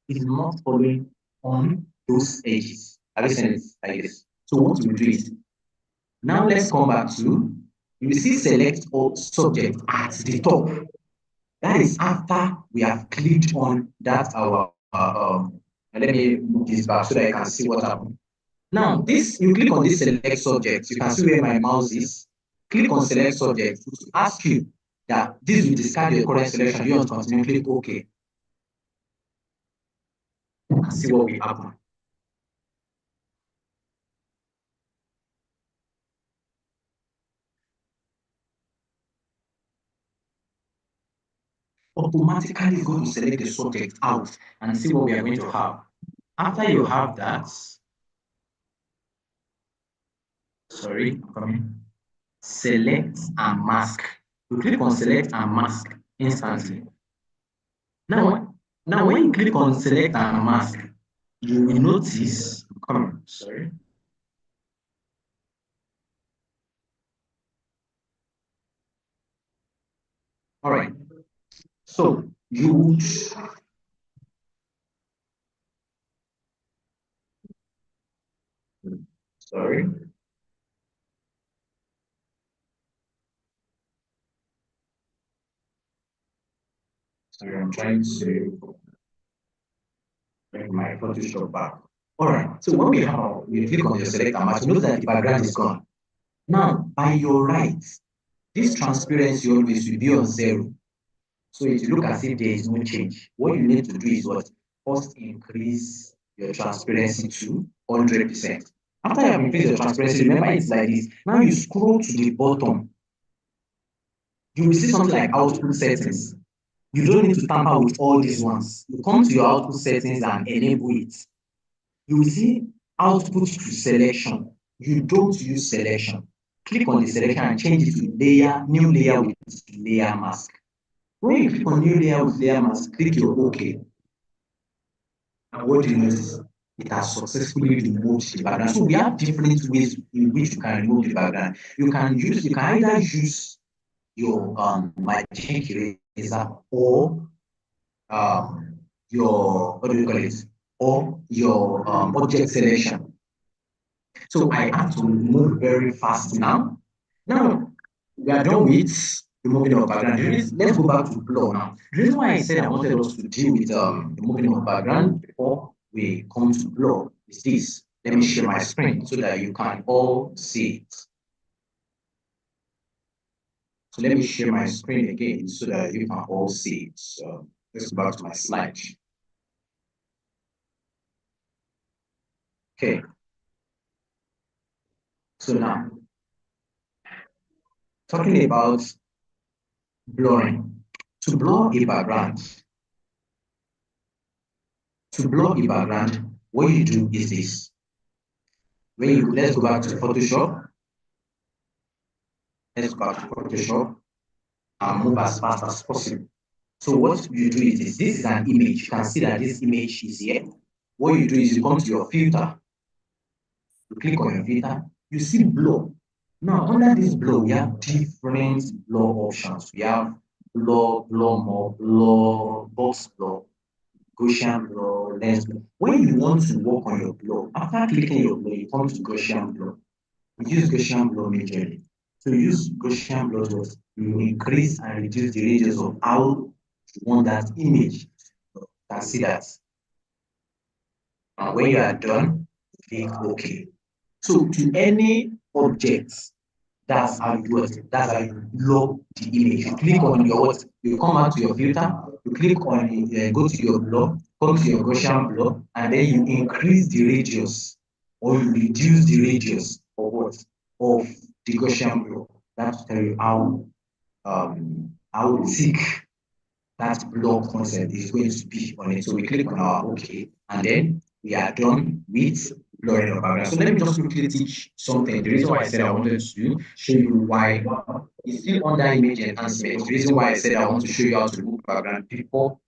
Speaker 5: it's not following on those edges. Have you seen it like this? So what we do is now let's come back to you will see select all subject at the top. That is after we have clicked on that our let me move this back so that I can see what happened. Now, this you click on this select subject, you can see where my mouse is. Click on select subject to ask you that this will discard your current selection. Do you want to continue? Click OK. And see what will happen. Automatically it's going to select the subject out and see what we are going to have. After you have that, sorry, I'm coming. Select and mask. You click on select and mask instantly. Now when you click on select and mask, you will notice, come on, sorry. All right. So you would sorry. Sorry, I'm trying to bring my Photoshop back. All right. So when we have you click on your select and mask, you notice that the background is gone. Now, by your right, this transparency always will be on 0. So it will look as if there is no change. What you need to do is what? First increase your transparency to 100%. After you have increased your transparency, remember it's like this. Now you scroll to the bottom. You will see something like output settings. You don't need to tamper with all these ones. You come to your output settings and enable it. You will see output to selection. You don't use selection. Click on the selection and change it to layer, new layer with layer mask. When you click on new layer with layer mask, click your OK. And what do you notice? It has successfully removed the background. So we have different ways in which you can remove the background. You can either use your magic eraser or your what do you call it? Or your object selection. So I have to move very fast now. Now we are done with removing of background. Let's go back to blur now. The reason why I said I wanted us to deal with removing of background before we come to blur is this. Let me share my screen so that you can all see it. So let me share my screen again so that you can all see it. So let's go back to my slide. Okay. So now, talking about blurring. To blur a background, what you do is this. Let's go back to Photoshop. Let's go back to Photoshop and move as fast as possible. So what you do is this is an image. You can see that this image is here. What you do is you come to your filter, you click on your filter, you see blur. Now under this blur, we have different blur options. We have blur, blur more, blur, box blur, Gaussian blur, lens blur. When you want to work on your blur, after clicking your blur, you come to Gaussian blur. We use Gaussian blur majorly. So you use Gaussian blur to increase and reduce the radius of how you want that image. You can see that. And when you are done, click OK. So to any object, that's how you do it. That's how you load the image. You click on your what? You come out to your filter, you click on it, go to your blur, come to your Gaussian blur, and then you increase the radius or you reduce the radius of what? Of the Gaussian blur. That will tell you how thick that blur concept is going to be on it. So we click on our OK, and then we are done with blurring of background. So let me just quickly teach something. The reason why I said I wanted to show you why it's still under image enhancement. The reason why I said I want to show you how to remove background before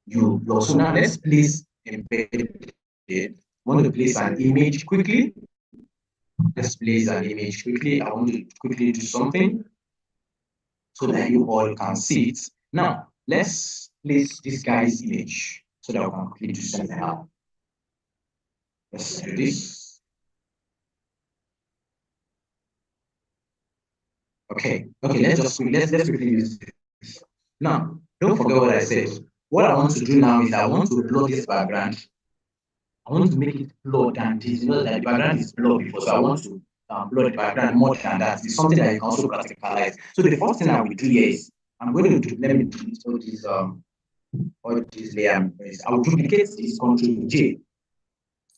Speaker 5: you blur. So now let's place embedded. I want to place an image quickly. Let's place an image quickly. I want to quickly do something so that you all can see it. Now, let's place this guy's image so that we can quickly do something now. Let's do this. Okay, let's quickly use this. Now, don't forget what I said. What I want to do now is I want to blur this background. I want to make it blur than this. You know that the background is blur before, so I want to blur the background more than that. It's something that you can also practicalize. So the first thing I will do here is I'm going to do, let me delete all these layer. I will duplicate this Ctrl J.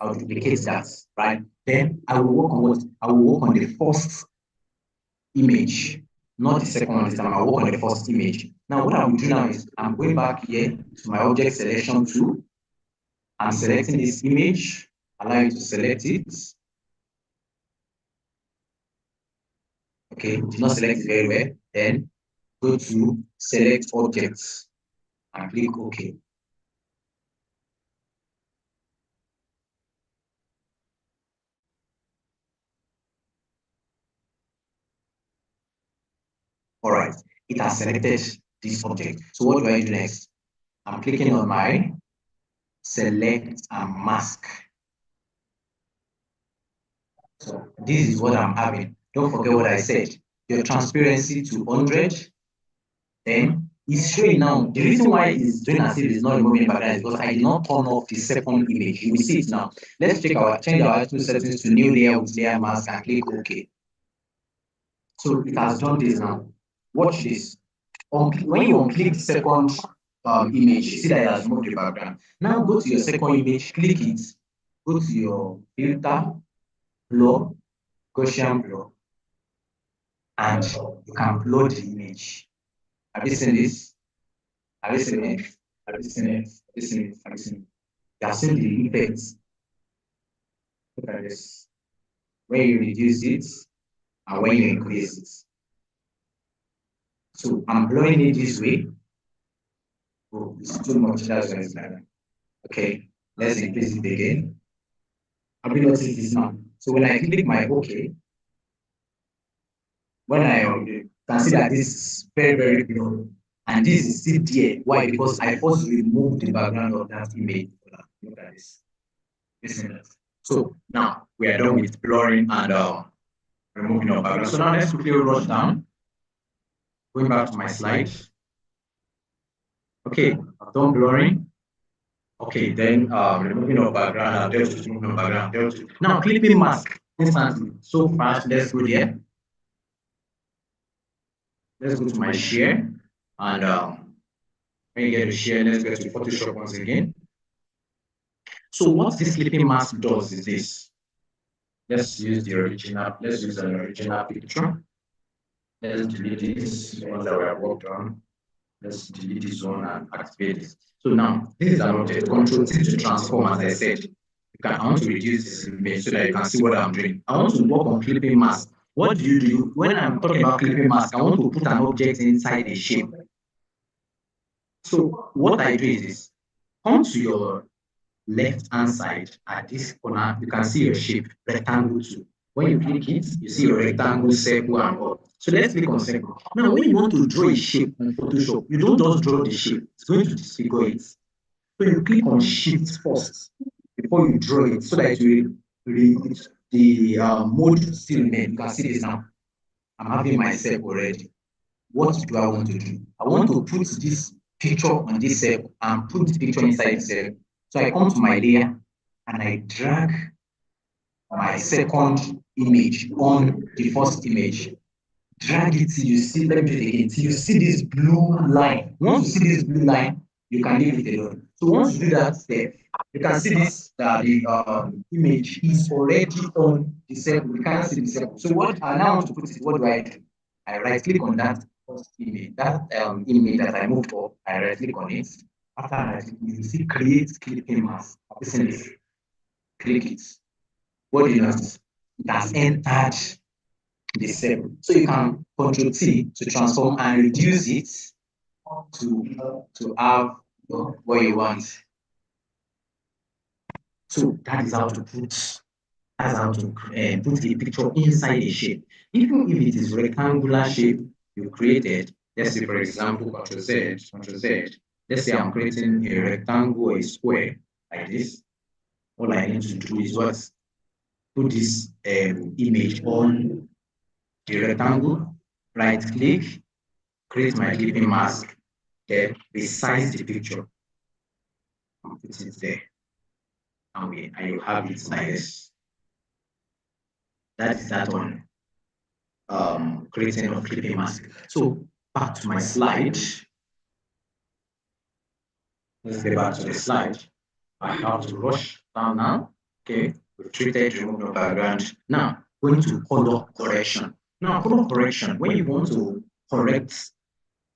Speaker 5: I will duplicate that, right? Then I will work on what? I will work on the first image, not the second one this time. I'll work on the first image. Now, what I will do now is I'm going back here to my object selection tool. I'm selecting this image, allow you to select it. Okay, do not select it very well. Then go to select objects and click OK. All right, it has selected this object. So what do I do next? I'm clicking on my select and mask. So this is what I'm having. Don't forget what I said. Your transparency to 100. Then it's showing now. The reason why it's doing as if it's not removing background is because I did not turn off the second image. You will see it now. Let's change our item settings to new layer with layer mask and click OK. So it has done this now. Watch this. When you unclick the second image, you see that it has removed the background. Now go to your second image, click it, go to your filter, blur, Gaussian blur, and you can blur the image. Have you seen this? Have you seen it? Have you seen it? Have you seen it? Have you seen it? You have seen the effects. Look at this. When you reduce it and when you increase it. So I'm blowing it this way. Oh, it's too much. That's why it's like that. Okay, let's increase it again. Have you noticed this now? So when I click my OK, when I can see that this is very, very blurry. And this is still there. Why? Because I first removed the background of that image. Look at this. Listen. So now we are done with blurring and removing our background. So now let's quickly rush down. Going back to my slide. Okay, I've done blurring. Okay, then removing our background. I've dealt with removing our background. Now clipping mask instantly. So fast. Let's go there. Let's go to my share and when you get to share, let's go to Photoshop once again. So what this clipping mask does is this. Let's use the original. Let's use an original picture. Let's delete this one that we have worked on. Let's delete this one and activate this. So now this is an object. Control T to transform, as I said. I want to reduce this image so that you can see what I'm doing. I want to work on clipping mask. What do you do when I'm talking about clipping mask? I want to put an object inside a shape. So what I do is this: come to your left-hand side at this corner, you can see your shape, rectangle 2. When you click it, you see your rectangle, circle, and all. So let's click on circle. Now, when you want to draw a shape on Photoshop, you don't just draw the shape, it's going to disfigure it. So you click on Shift first before you draw it, so that it will the mode still remain. You can see this now. I'm having myself already. What do I want to do? I want to put this picture on this circle and put the picture inside the circle. So I come to my layer and I drag my second image on the first image. Drag it till you see, let me do it again, till you see this blue line. Once you see this blue line, you can leave it alone. So once you do that step, you can see this, the image is already on the circle. You can't see the circle. So what I now want to put it, what do? I right click on that first image, that image that I moved up, I right click on it. After I right click, you see create clipping mask. Listen this, click it. What do you notice? It has entered the circle. So you can Control T to transform and reduce it to have what you want. So that is how to put put a picture inside a shape. Even if it is rectangular shape you created, let's say for example Ctrl Z, Ctrl Z. Let's say I'm creating a rectangle or a square like this. All I need to do is what? Put this image on the rectangle, right click, create my clipping mask, then resize the picture and put it there. And you have it like this. That is that one. Creating of clipping mask. So back to my slide. Let's get back to the slide. I have to rush down now. Okay, we've treated remove no background. Now going to color correction. Now color correction, when you want to correct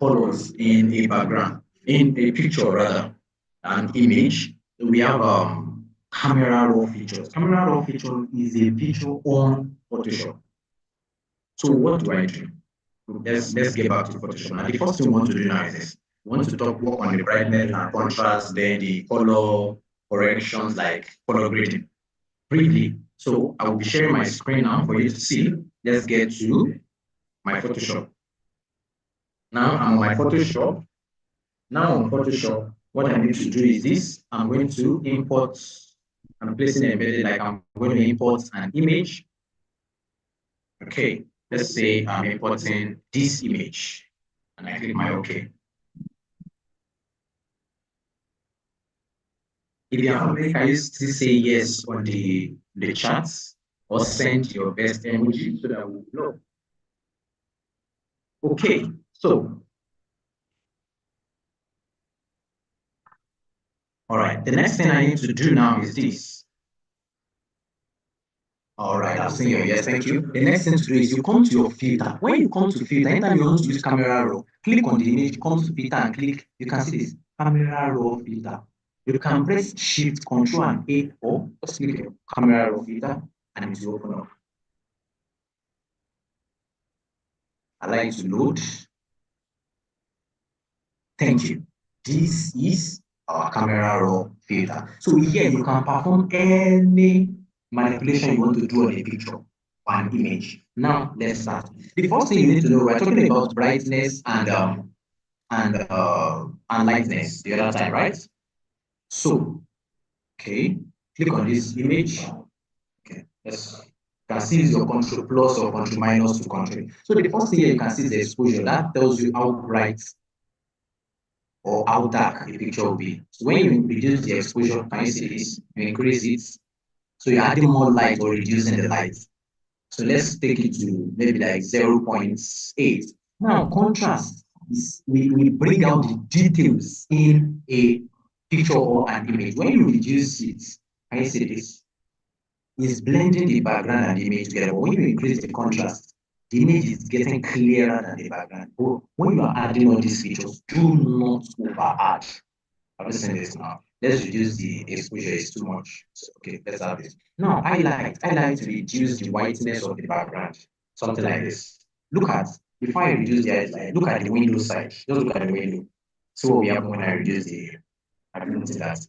Speaker 5: colors in a background, in a picture rather, an image, we have camera raw features. Camera raw feature is a feature on Photoshop. So what do I do? Let's get back to Photoshop. Now the first thing we want to do now is this. We want to work on the brightness and contrast, then the color corrections like color grading briefly. So I will be sharing my screen now for you to see. Let's get to my Photoshop. Now I'm on my Photoshop. Now on Photoshop, what I need to do is this. I'm going to import, I'm placing it embedded, like I'm going to import an image. Okay, let's say I'm importing this image and I click my OK. If you are familiar, can you still say yes on the chats or send your best emoji so that we'll know? Okay, so all right, the next thing I need to do now is this. All right, I've seen your yes, thank you. The next thing to do is you come to your filter. When you come to filter, anytime you want to use camera raw, click on the image, come to filter and click. You can see this camera raw filter. You can press Shift, Control, and A, or just click your camera raw filter and it will open up. Allow it to load. Thank you. This is our camera raw filter. So here you can perform any manipulation you want to do on a picture or an image. Now let's start. The first thing you need to know, we're talking about brightness and lightness the other time, right? So okay, click on this image. Okay, let's can see your control plus or control minus to control. So the first thing here you can see is the exposure. That tells you how bright or how dark the picture will be. So when you reduce the exposure, can you see this? You increase it. So you're adding more light or reducing the light. So let's take it to maybe like 0.8. Now contrast is we bring out the details in a picture or an image. When you reduce it, can you see this? It's blending the background and the image together. But when you increase the contrast, the image is getting clearer than the background. But when you are adding all these features, do not over add. I'm just saying this now. Let's reduce the exposure, it's too much. So, okay, let's have this. Now, I like to reduce the whiteness of the background. Something like this. Look at, before I reduce the highlight, look at the window side. Just look at the window. So what will happen when I reduce the ability that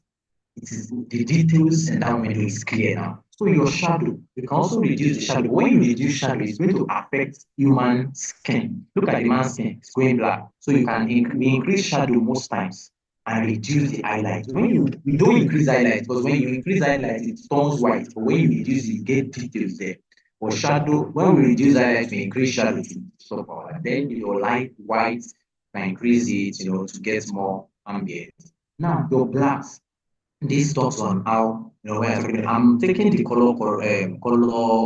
Speaker 5: it is the details in that window is clear now. So your shadow, you can also reduce the shadow. When you reduce shadow, it's going to affect human skin. Look at the man's skin, it's going black. So you can we increase shadow most times and reduce the highlight. When you don't increase highlight, because when you increase highlight, it turns white. But when you reduce it, you get details there. For shadow, when we reduce highlight, we increase shadow to stop our. Then your light white can increase it, to get more ambient. Now your blacks, this talks on how, when I'm taking the color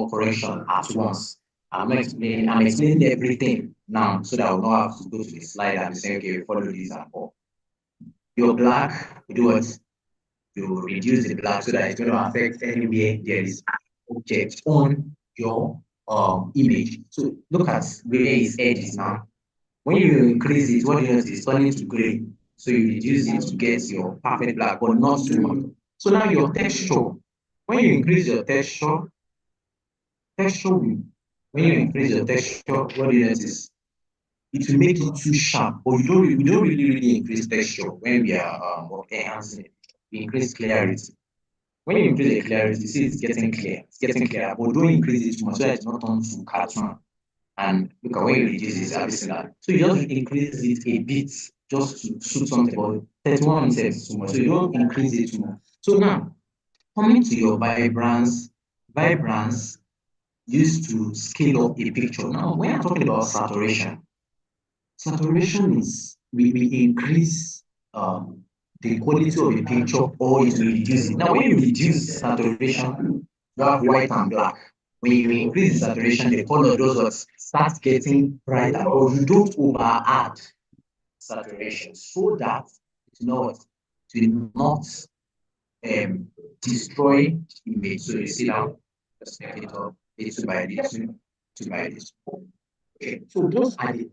Speaker 5: correction at once. I'm explaining everything now so that I will not have to go to the slide and say, okay, follow this and all. Your black, you do what? You reduce the black so that it's going to affect anywhere there is object on your image. So look at where his edge is now. When you increase it, what do you notice? It's turning to gray. So you reduce it to get your perfect black, but not too much. So now your texture, when you increase your when you increase your texture, what do you notice? It will make it too sharp, but we don't really increase texture when we are enhancing it. We increase clarity. When you increase the clarity, you see it's getting clear. It's getting clear, but don't increase it too much so that it's not turn to cartoon. And look at when you reduce it, have you seen that? So you just increase it a bit just to suit something, but 31 is too much. So you don't increase it too much. So now, coming to your vibrance used to scale up a picture. Now, when I'm talking about saturation is we increase the quality of a picture or it will reduce it. Now, when you reduce saturation, you have white and black. When you increase the saturation, the color does what starts getting brighter, but you don't over add saturation so that it will not destroy the image. So you see now, let's make it up. It's by this, two by this. Okay, so in those are the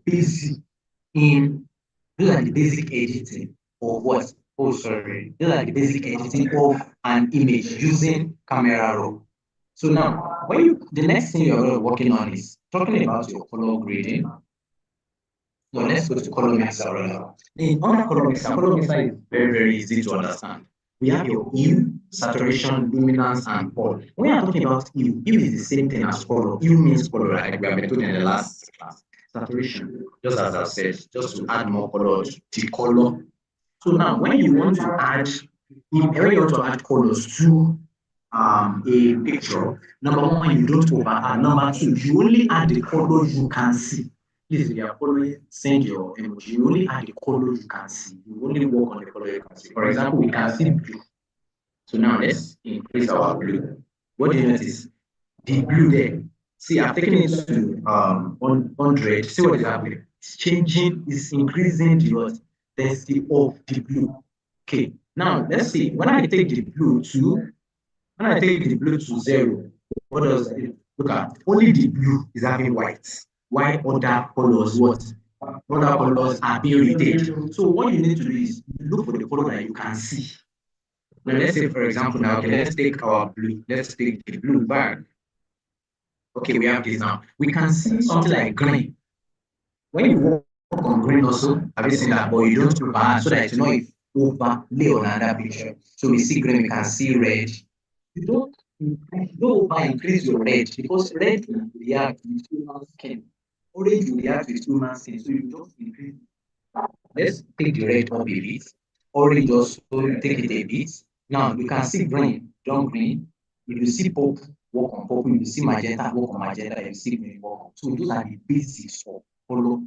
Speaker 5: basic editing of what? Oh, sorry. Those are the basic editing of an image using camera raw. So now, the next thing you're working on is talking about your color grading. So let's go to color mixer right now. Under color mixer is very easy to understand. We have your hue, saturation, luminance, and pole. When you're talking about hue is the same thing as color. Hue means color, like we have been doing in the last class. Saturation, just as I said, just to add more color to the color. So now, when you want to add colors to a picture, number one, you don't over add. Number two, you only add the color you can see. Please, if you are following, send your emoji. You only add the color you can see. You only work on the color you can see. For example, we can see blue. So now let's increase our blue. What do you notice? The blue there. See, I've taken it to 100. See what is happening? It's changing, it's increasing the density of the blue. Okay, now let's see. When I take the blue to 0, what does it look at? Only the blue is having white. Why other colors what? Other colors are being retained. So what you need to do is look for the color that you can see. Now let's say, for example, now okay, let's take our blue. Let's take the blue back. Okay, we have this now. We can see something like green. When you work on green also, have you seen that? But you don't over so that it's not overlay on another picture. So we see green, we can see red. You don't over increase your red because red will react with human skin. Orange will react with human skin. So you just increase. Let's take the red up a bit. Orange also take it a bit. Now you can see green, dark green. If you see purple, work on purple. If you see magenta, work on magenta. If you see green, work on. So those are the basics of color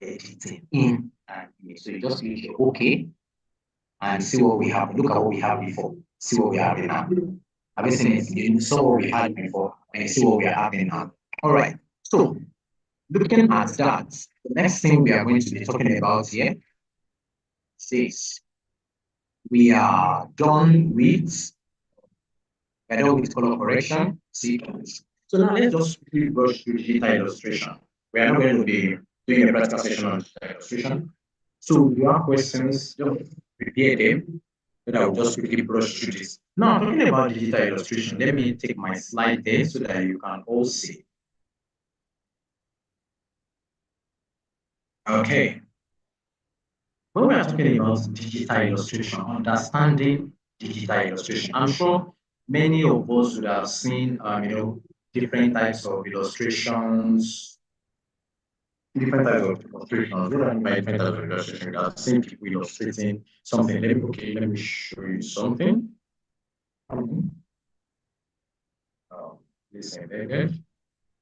Speaker 5: editing in an image. So you just click OK and see what we have. Look at what we have before. See what we have now. Have you seen it? You saw what we had before and you see what we are having now. All right. So looking at that, the next thing we are going to be talking about here says we are done with color correction sequence. So now let's just quickly brush through digital illustration. We are not going to be doing a practical session on digital illustration. So if you have questions, just prepare them. Then I will just quickly brush through this. Now, talking about digital illustration, let me take my slide there so that you can all see. Okay. when we are talking about digital illustration, understanding digital illustration, I'm sure many of us would have seen, different types of illustrations. Different types of illustrations. What I mean by different types of illustration, I've seen people illustrating something. Let me show you something. This embedded.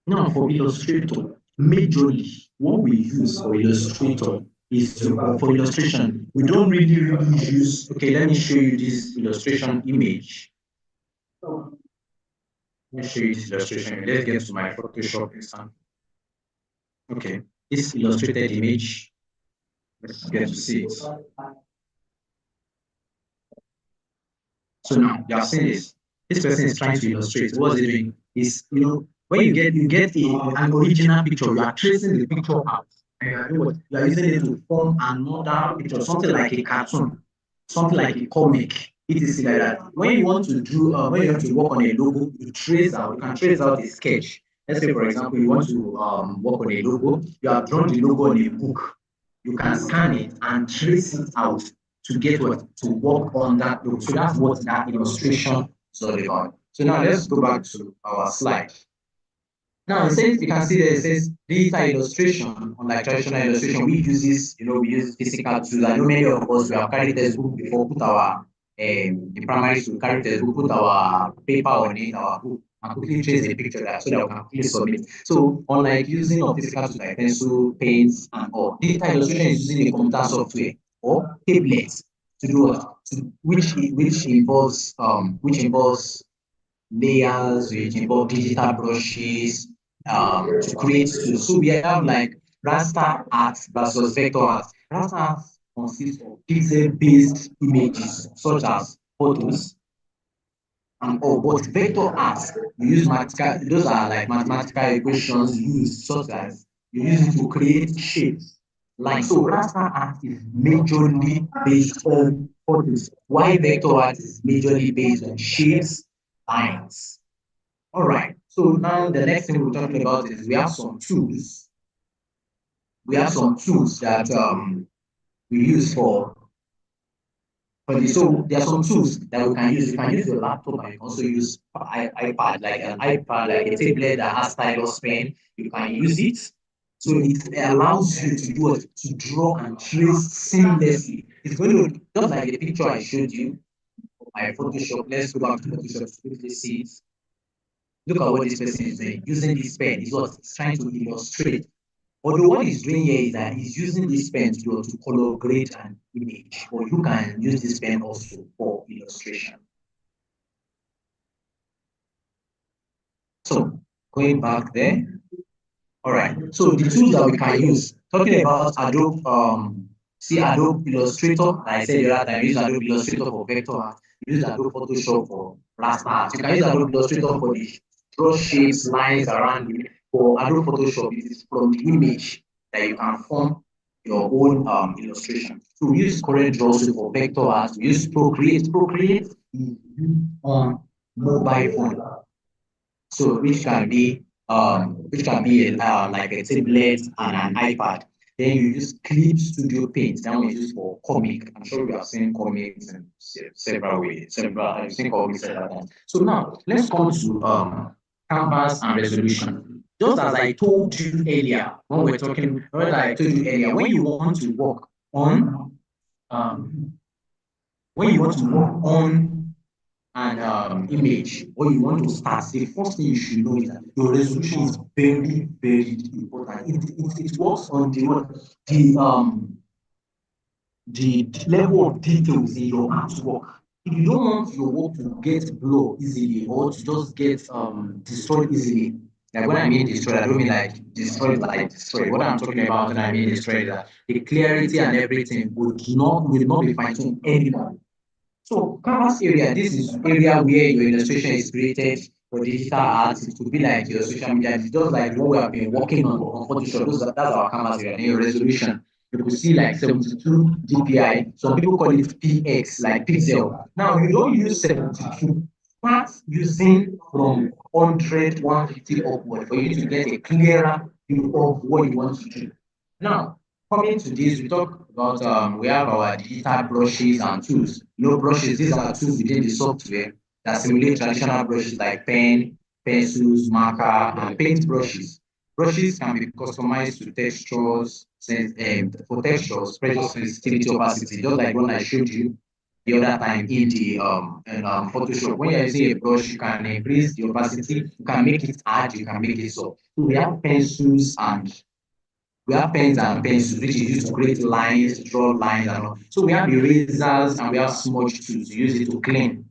Speaker 5: Now, for Illustrator, majorly what we use for Illustrator is for illustration. We don't really use. Okay, let me show you this illustration image. Let me show you this illustration. Let's get to my Photoshop example. Okay, this illustrated image. Let's get to see it. So now you have seen this. This person is trying to illustrate. What's he doing? Is when you get an original picture, you are tracing the picture out. And you are doing what? You are using it to form another picture, something like a cartoon, something like a comic. It is like that. When you want to do, when you have to work on a logo, you trace out. You can trace out a sketch. Let's say, for example, you want to work on a logo. You have drawn the logo on a book. You can scan it and trace it out to get what to work on that logo. So that's what that illustration is all about. So now let's go back to our slide. Now it says you can see there it says digital illustration. Unlike traditional illustration, we use this, we use physical tools. I know many of us we have carried textbook before, put our in primary school, carry textbook, put our paper on it, our book, and quickly trace the picture that so that we can quickly submit. So unlike using of physical tools like pencil, paints, and all, digital illustration is using a computer software or tablets to do what? Which involves layers, which involve digital brushes to create tools. So we have like raster art versus vector art. Raster art consists of pixel-based images such as photos and all, but vector art you use mathematical. Those are like mathematical equations used such as you use it to create shapes. Like so, raster art is majorly based on photos, while vector art is majorly based on shapes, lines. All right. So now the next thing we're talking about is we have some tools. We have some tools that we use for this. So there are some tools that we can use. You can use your laptop, and you can also use iPad, like an iPad, like a tablet that has stylus pen. You can use it. So it allows you to do it, to draw and trace seamlessly. It's going to just like the picture I showed you of my Photoshop. Let's go back to Photoshop to quickly see it. Look at what this person is doing. Using this pen is what he's trying to illustrate. Although what he's doing here is that he's using this pen to color grade an image, or you can use this pen also for illustration. So going back there. All right. So the tools that we can use, talking about Adobe, Adobe Illustrator. Like I said the other time, use Adobe Illustrator for vector art. Use Adobe Photoshop for raster art. You can use Adobe Illustrator for the draw shapes, lines around it. For Adobe Photoshop, it is from the image that you can form your own illustration. So we use CorelDRAW also for vector art. We use Procreate. Procreate is used on mobile phone. So which can be like a tablet and an iPad. Then you use Clip Studio Paint. That one is used for comic. I'm sure you have seen comics in several ways. I've seen comics several times. So now let's come to canvas and resolution. Just as I told you earlier, when you want to work on an image or you want to start, the first thing you should know is that your resolution is very, very important. It works on the level of details in your artwork. If you don't want your work to get blurred easily or to just get destroyed easily, like when I mean destroyed, I don't mean like destroyed. What I'm talking about when I mean destroyed is that the clarity and everything will not be fine-tuned anymore. So canvas area, this is area where your illustration is created for digital art. It could be like your social media, it's just like what we have been working on Photoshop. That's our canvas area. And your resolution, you could see like 72 dpi. Some people call it px, like pixel. Now you don't use 72. Start using from 100, 150 upward for you to get a clearer view of what you want to do. Now, coming to this, we talk about we have our digital brushes and tools. Brushes, these are tools within the software that simulate traditional brushes like pen, pencils, marker, and paint brushes. Brushes can be customized to textures, for textures, pressure sensitivity, opacity, just like one I showed you the other time in the Photoshop. When you're using a brush, you can increase the opacity, you can make it hard, you can make it soft. So we have pencils and we have pens and pencils, which is used to create lines, draw lines, and all. So we have erasers and we have smudge tools. You use it to clean.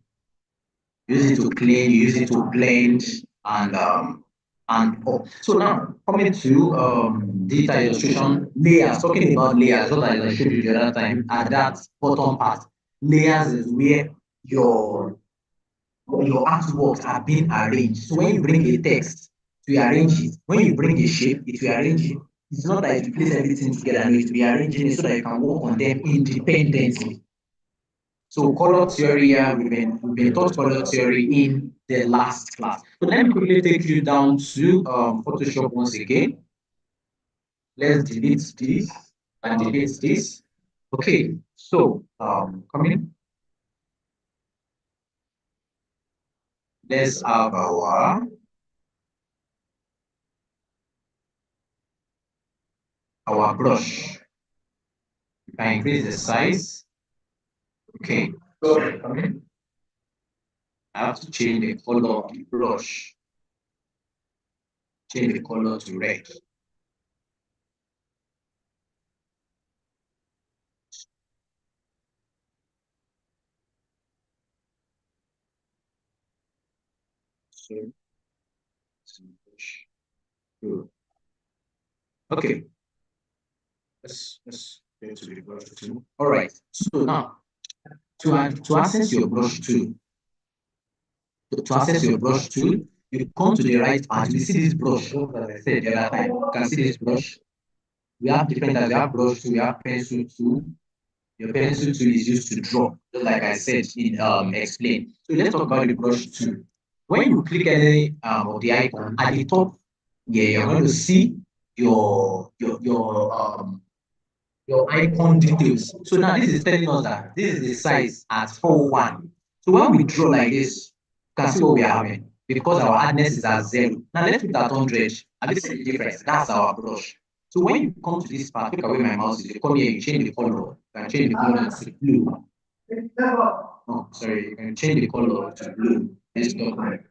Speaker 5: Use it to clean, you use it to blend, and all. So now coming to digital illustration layers, talking about layers, just as I showed you the other time, at that bottom part. Layers is where your artworks are being arranged. So when you bring a text, to arrange it. When you bring a shape, it will arrange it. It's not that you place everything together, no, it will be arranging it so that you can work on them independently. So color theory, we've been taught color theory in the last class. So let me quickly take you down to Photoshop once again. Let's delete this and delete this. Okay, so coming. Let's have our brush. You can increase the size. Okay, so coming. I have to change the color of the brush. Change the color to red. So, okay, let's go to the brush tool. All right. So now to access your brush tool, you come to the right part. You see this brush. As I said the other time, you can see this brush. We have different types. We have brush tool. We have pencil tool. Your pencil tool is used to draw, just like I said in explain. So let's talk about the brush tool. When you click any of the icon at the top, yeah, you're going to see your icon details. So now this is telling us that this is the size at 4:1. So when we draw like this, you can see what we are having because our hardness is at 0. Now let's put it at 100. And this is the difference. That's our brush. So when you come to this part, look at where my mouse is. You come here, you change the color. You can change the color to blue. Oh, sorry, you can change the color to blue. Let's talk like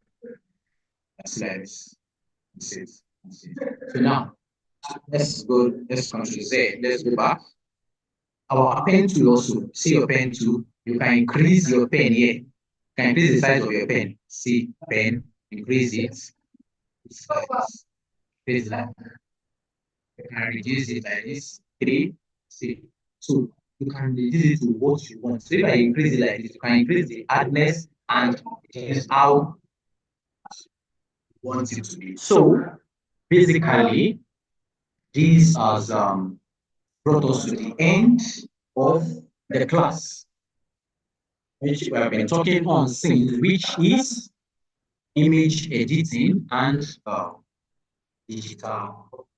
Speaker 5: this. That's it. So now let's control Z. Let's go back. Our pen tool also, see your pen tool, you can increase your pen here. You can increase the size of your pen. See pen, increase it. Increase that. You can reduce it like this. 3. See. So you can reduce it to what you want. So if I increase it like this, you can increase the hardness and it is how you want it to be. So basically, this has brought us to the end of the class, which we have been talking on since, which is image editing and digital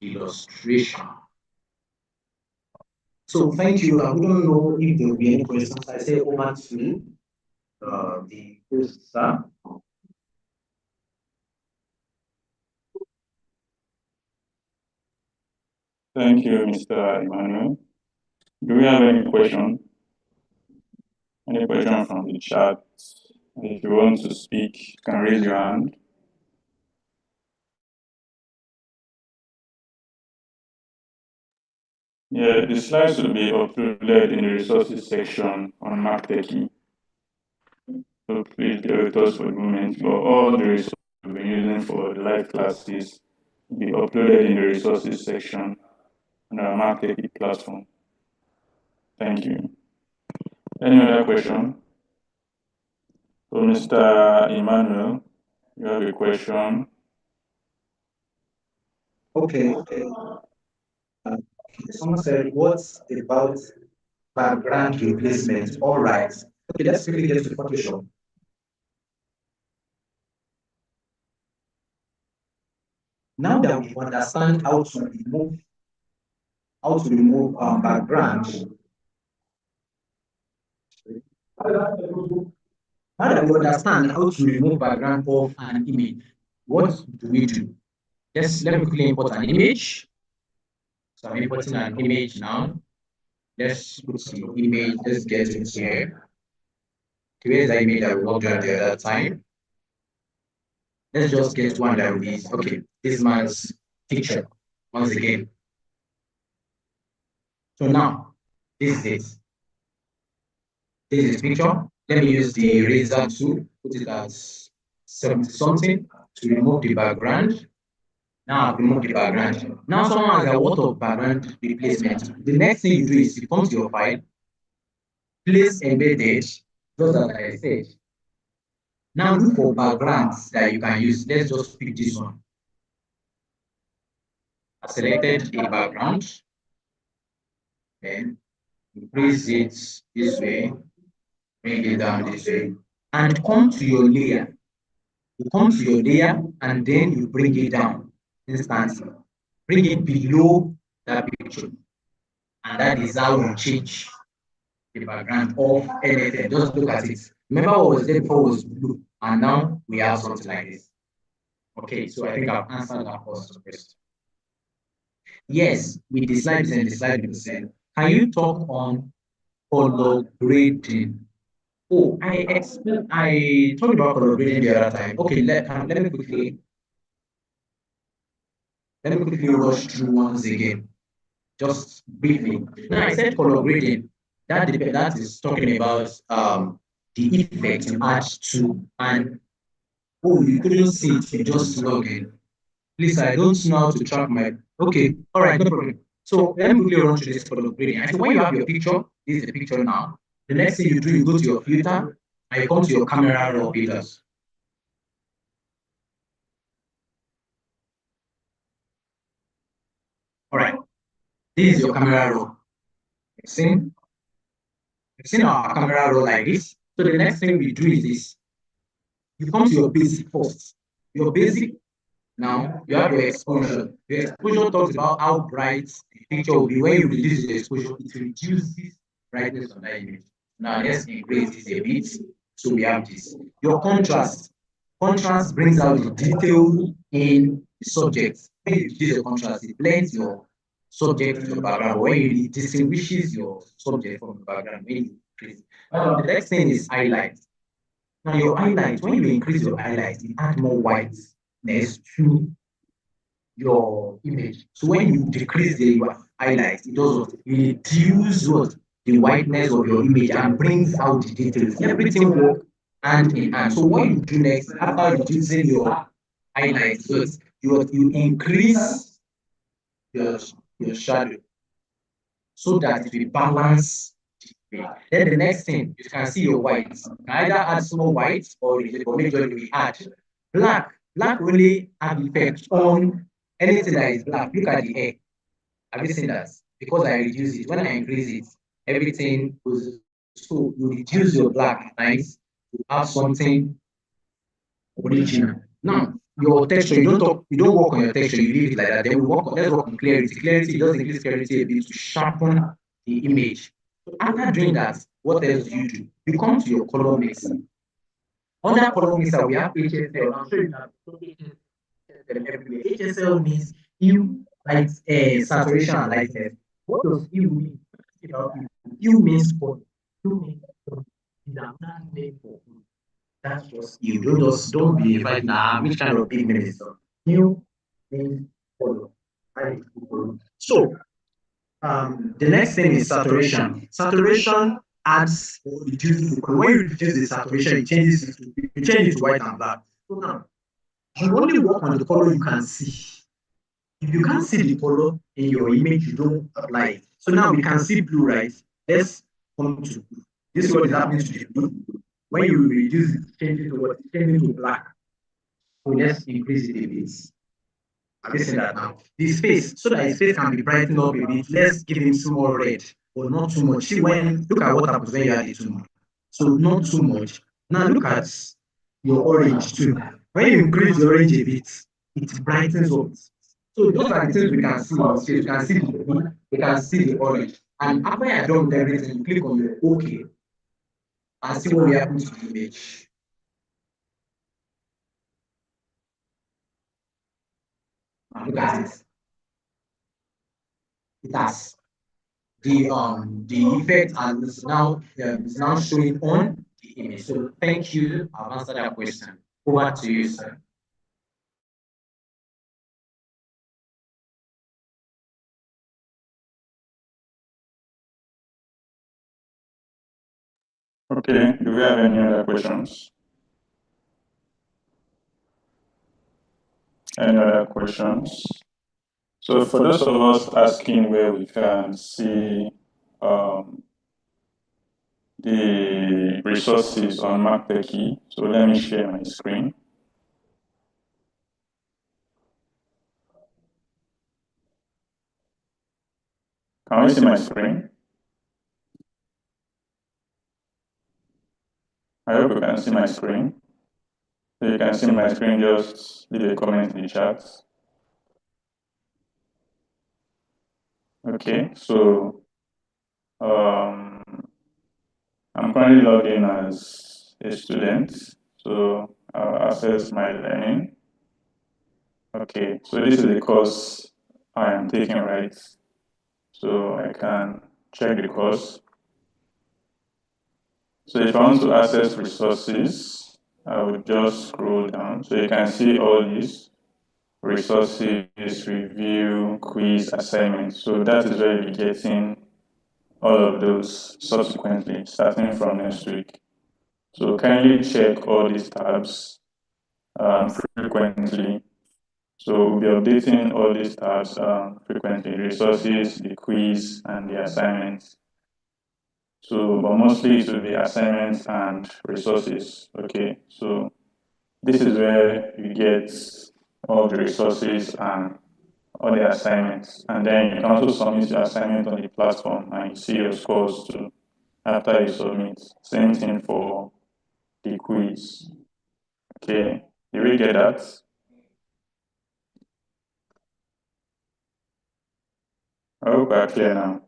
Speaker 5: illustration. So thank you. I wouldn't know if there will be any questions. I say over to the host, sir.
Speaker 2: Thank you, Mr. Emmanuel. Do we have any question? Any question from the chat? If you want to speak, you can raise your hand. Yeah, the slides will be uploaded in the resources section on MacTechie. So please bear with us for the moment. But all the resources we'll be using for the live classes will be uploaded in the resources section on our MacTechie platform. Thank you. Any other question? So, Mr. Emmanuel, you have a question?
Speaker 5: Okay. Someone said, what's about background replacement? All right. Okay, let's quickly get to Photoshop. Now that we understand how to remove how to remove background. Now that we understand how to remove background of an image, what do we do? Let me quickly import an image. So I'm importing an image now. Let's put the image, let's get it here. Where's the image that we worked on the other time? Let's just get one that is, okay, this man's picture once again. So now, this is it. This is picture. Let me use the eraser tool, put it as 70 something to remove the background. Now I've removed the background. Now someone has a lot of background replacement. The next thing you do is you come to your file, place embedded, just as I said. Now look for backgrounds that you can use. Let's just pick this one. I selected a background, then increase it this way, bring it down this way, and come to your layer. You come to your layer and then you bring it down instantly. Bring it below that picture. And that is how you change the background of anything. Just look at it. Remember what was there before was blue, and now we have something like this. Okay, so I think I've answered that first question. Yes, with the slides and the slide percent. Can you talk on color grading? Oh, I talked about color grading the other time. Okay, let me quickly rush through once again, just briefly. Now I said color grading. That is talking about the effect you add to and oh, you couldn't see it, you just log in. Please, I don't know how to track my. Okay, all right, no problem. So let me quickly run through this color grading. I said when you have your picture, this is the picture now. The next thing you do, you go to your filter and you come to your camera raw filters. All right, this is your camera raw. You've seen our camera raw like this. So the next thing we do is this. You come to your basic first. Your basic, now you have your exposure. Your exposure talks about how bright the picture will be. When you reduce the exposure, it reduces brightness on that image. Now let's increase this a bit. So we have this. Your contrast. Contrast brings out the detail in the subject. When you reduce your contrast, it blends your subject with your background. When you distinguishes your subject from the background, when you increase. The next thing is highlight. Now your highlight, when you increase your highlight, it adds more whiteness to your image. So when you decrease the highlight, it does what? It reduces what? The whiteness of your image and brings out the details. Everything works hand in hand. So what you do next, after reducing your highlight, so you increase your, your shadow so that it will balance. Then the next thing, you can see your whites. Either add small whites or majorly we add black. Black really have effect on anything that is black. Look at the hair. Have you seen that? Because I reduce it. When I increase it, everything goes. So you reduce your black nice to have something original. Now, your texture, you don't work on your texture, you leave it like that. Then let's work on clarity. Clarity, just increase clarity a bit to sharpen the image. So after doing that, what else do? You come to your color mixer. Under color mixer, we have HSL. I'll show you that. HSL everywhere. HSL means hue, light, saturation, and lightness. What does hue mean? Hue means color. Hue means color. It's another name for hue. That's just you. Don't be like nah, which kind of big name is that? You means follow. Right? So the next thing is saturation. Saturation adds or reduces the color. When you reduce the saturation, it changes to white and black. So now you only work on the color you can see. If you can't see the color in your image, you don't apply it. So now we can see blue, right? Let's come to blue. This is what is happening to the blue. When you reduce it, change it to what? Change it to black. So let's increase it a bit. Have you seen that now? The space, so that his face can be brightened up a bit, let's give him some more red, but not too much. See, look at what happens when you add it too much. So not too much. Now look at your orange too. When you increase the orange a bit, it brightens up. So those are the things we can see on stage. We can see the blue, we can see the orange. And after you are done with everything, you click on the OK and see what will happen to the image. And look at it. It has the effect and it's now showing on the image. So thank you. I've answered that question. Over to you, sir.
Speaker 2: Okay, do we have any other questions? Any other questions? So for those of us asking where we can see the resources on MacTechie, so let me share my screen. Can we see my screen? I hope you can see my screen. So you can see my screen, just leave a comment in the chat. Okay, so I'm currently logged in as a student, so I'll access my learning. Okay, so this is the course I am taking, right? So I can check the course. So if I want to access resources, I would just scroll down. So you can see all these resources, review, quiz, assignments. So that is where you'll be getting all of those subsequently, starting from next week. So kindly check all these tabs frequently. So we'll be updating all these tabs frequently, resources, the quiz, and the assignments. So, but mostly it will be assignments and resources. Okay, so this is where you get all the resources and all the assignments. And then you can also submit your assignment on the platform and you see your scores too after you submit. Same thing for the quiz. Okay, did we get that? I hope we're clear now.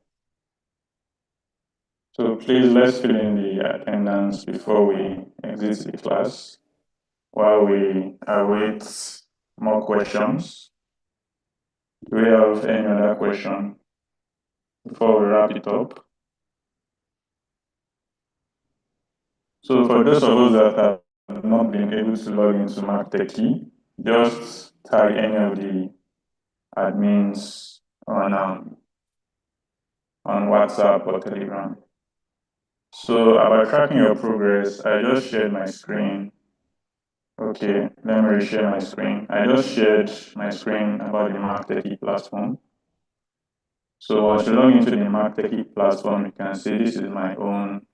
Speaker 2: So please let's fill in the attendance before we exit the class while we await more questions. Do we have any other question before we wrap it up? So for those of us that have not been able to log into MacTechie, just tag any of the admins on WhatsApp or Telegram. So about tracking your progress, I just shared my screen. Okay, let me reshare my screen. I just shared my screen about the MacTechie platform. So once you log into the MacTechie platform, you can see this is my own.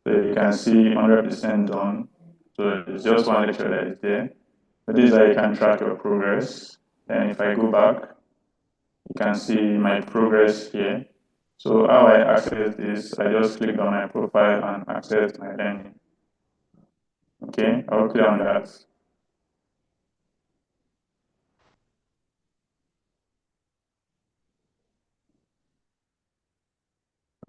Speaker 2: So you can see 100% done. So it's just one lecture that is there. So this is how you can track your progress. Then if I go back, you can see my progress here. So how I access this, I just click on my profile and access my learning. Okay, I'll click on that.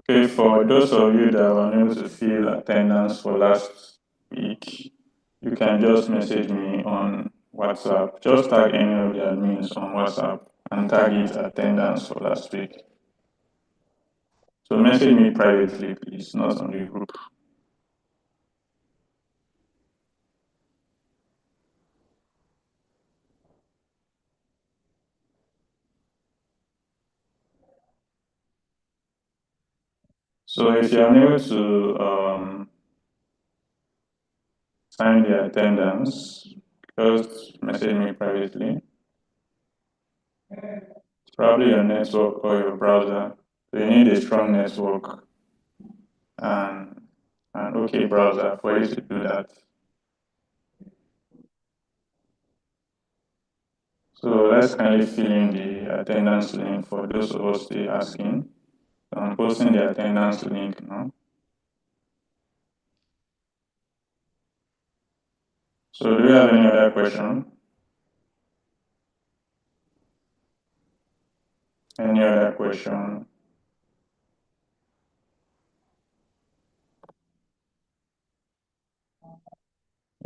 Speaker 2: Okay, for those of you that were unable to fill attendance for last week, you can just message me on WhatsApp. Just tag any of the admins on WhatsApp and tag it attendance for last week. So message me privately, please, not on the group. So if you're unable to sign the attendance, just message me privately. It's probably your network or your browser. So you need a strong network and an okay browser for you to do that. So let's kindly fill in the attendance link for those of us still asking. So I'm posting the attendance link now. So do you have any other question? Any other question?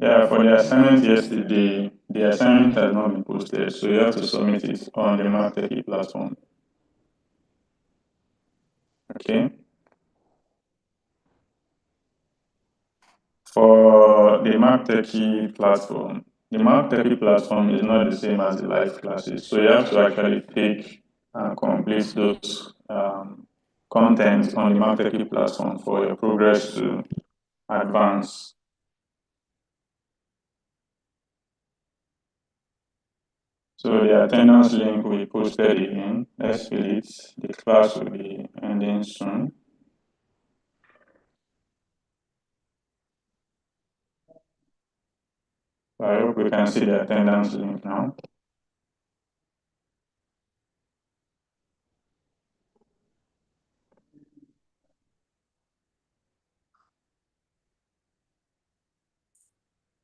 Speaker 2: Yeah, for the assignment yesterday, the assignment has not been posted, so you have to submit it on the MathTechie platform. Okay. For the MathTechie platform, the MathTechie platform is not the same as the live classes, so you have to actually take and complete those content on the MathTechie platform for your progress to advance. So the attendance link will be posted again. Let's fill it. The class will be ending soon. I hope we can see the attendance link now.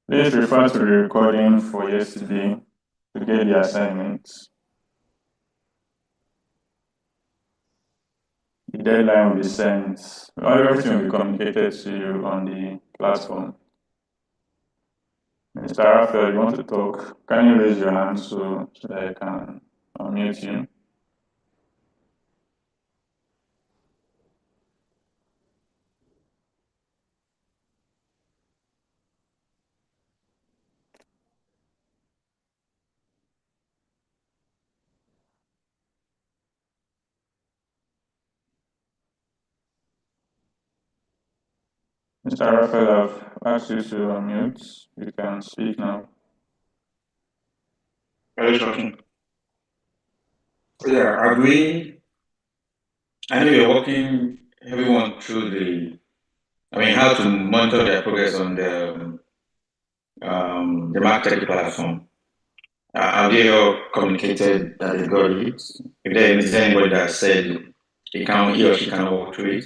Speaker 2: Please refer to the recording for yesterday to get the assignments. The deadline will be sent. Everything will be communicated to you on the platform. Mr. Raphael, you want to talk? Can you raise your hand so that I can unmute you? Mr. Raphael, I've asked you to unmute. You can speak now.
Speaker 6: Are you talking? Yeah, I know you're walking everyone through how to monitor their progress on the MarkTech platform. Have they all communicated that they got it? If there is anybody that said he or she can walk through it,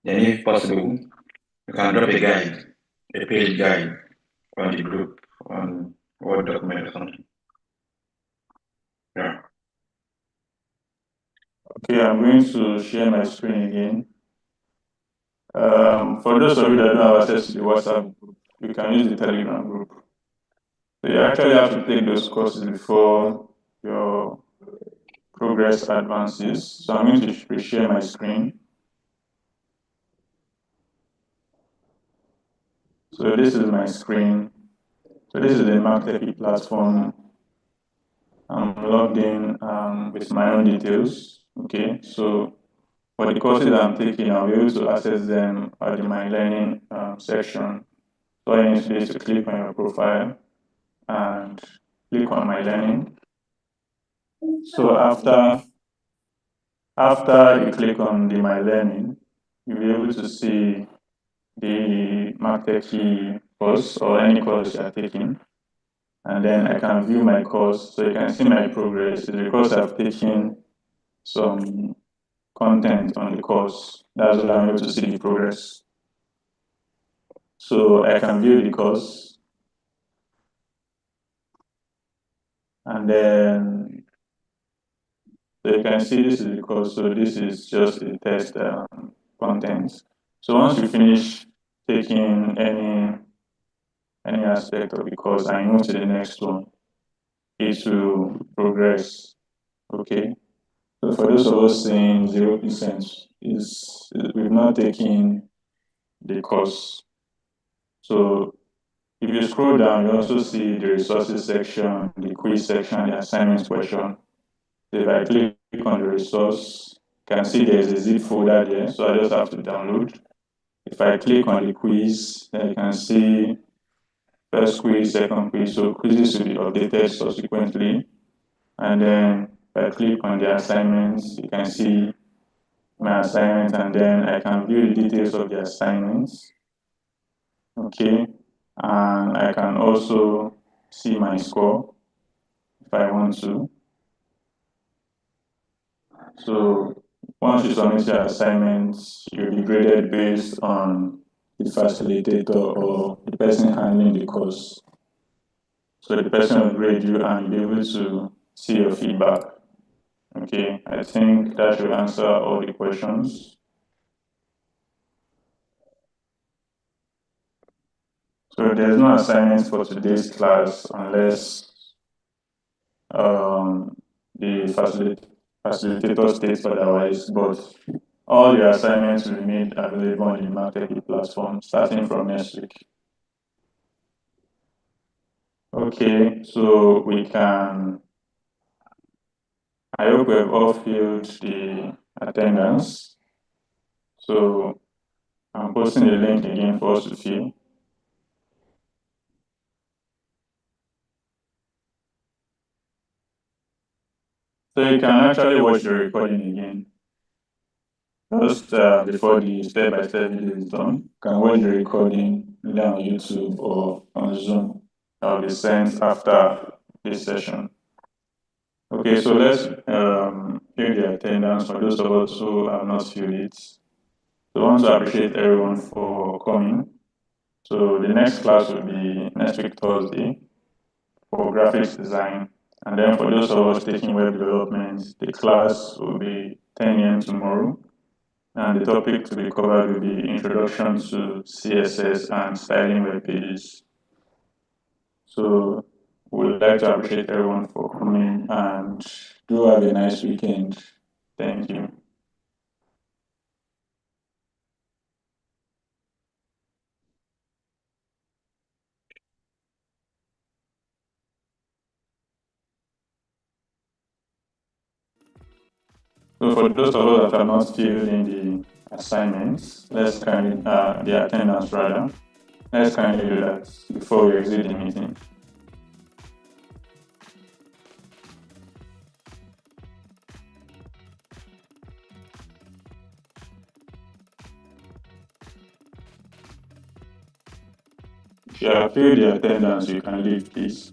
Speaker 6: then if possible, you can drop a page guide on the group on Word document or something. Yeah.
Speaker 2: Okay, I'm going to share my screen again. For those of you that don't have access to the WhatsApp group, you can use the Telegram group. So you actually have to take those courses before your progress advances. So I'm going to reshare my screen. So this is my screen. So this is the MarkTechie platform. I'm logged in with my own details. Okay, so for the courses I'm taking, I'll be able to access them at the My Learning section. So all you need to do is to click on your profile and click on My Learning. So after you click on the My Learning, you'll be able to see the MarkTechie course or any course you are taking. And then I can view my course, so you can see my progress. It's because I've taken some content on the course. That's why I'm able to see the progress. So I can view the course, and then so you can see this is the course. So this is just the test content. So once you finish taking any aspect of the course and move to the next one, it will progress. Okay. So for those of us saying 0% is we've not taken the course. So if you scroll down, you also see the resources section, the quiz section, the assignments question. So if I click on the resource, you can see there's a zip folder there, so I just have to download. If I click on the quiz, then you can see first quiz, second quiz, so quizzes will be updated subsequently. And then if I click on the assignments, you can see my assignment, and then I can view the details of the assignments. Okay, and I can also see my score if I want to. So once you submit your assignments, you'll be graded based on the facilitator or the person handling the course. So the person will grade you and you'll be able to see your feedback. Okay, I think that should answer all the questions. So there's no assignment for today's class unless the facilitator states otherwise, but all your assignments will be made available on the MarkTech platform starting from next week. Okay, so we can, I hope we have all filled the attendance. So I'm posting the link again for us to fill. So you can actually watch the recording again. Just before the step-by-step video is done, you can watch the recording either on YouTube or on Zoom. That will be sent after this session. Okay, so let's fill the attendance for those of us who have not filled it. So I want to appreciate everyone for coming. So the next class will be next week, Thursday, for graphics design. And then for those of us taking web development, the class will be 10 a.m. tomorrow. And the topic to be covered will be Introduction to CSS and Styling Web Pages. So we would like to appreciate everyone for coming and do have a nice weekend. Thank you. So for those of us that are not filled in the assignments, let's kindly, the attendance rather, let's kindly do that before we exit the meeting. If you have filled the attendance, you can leave, please.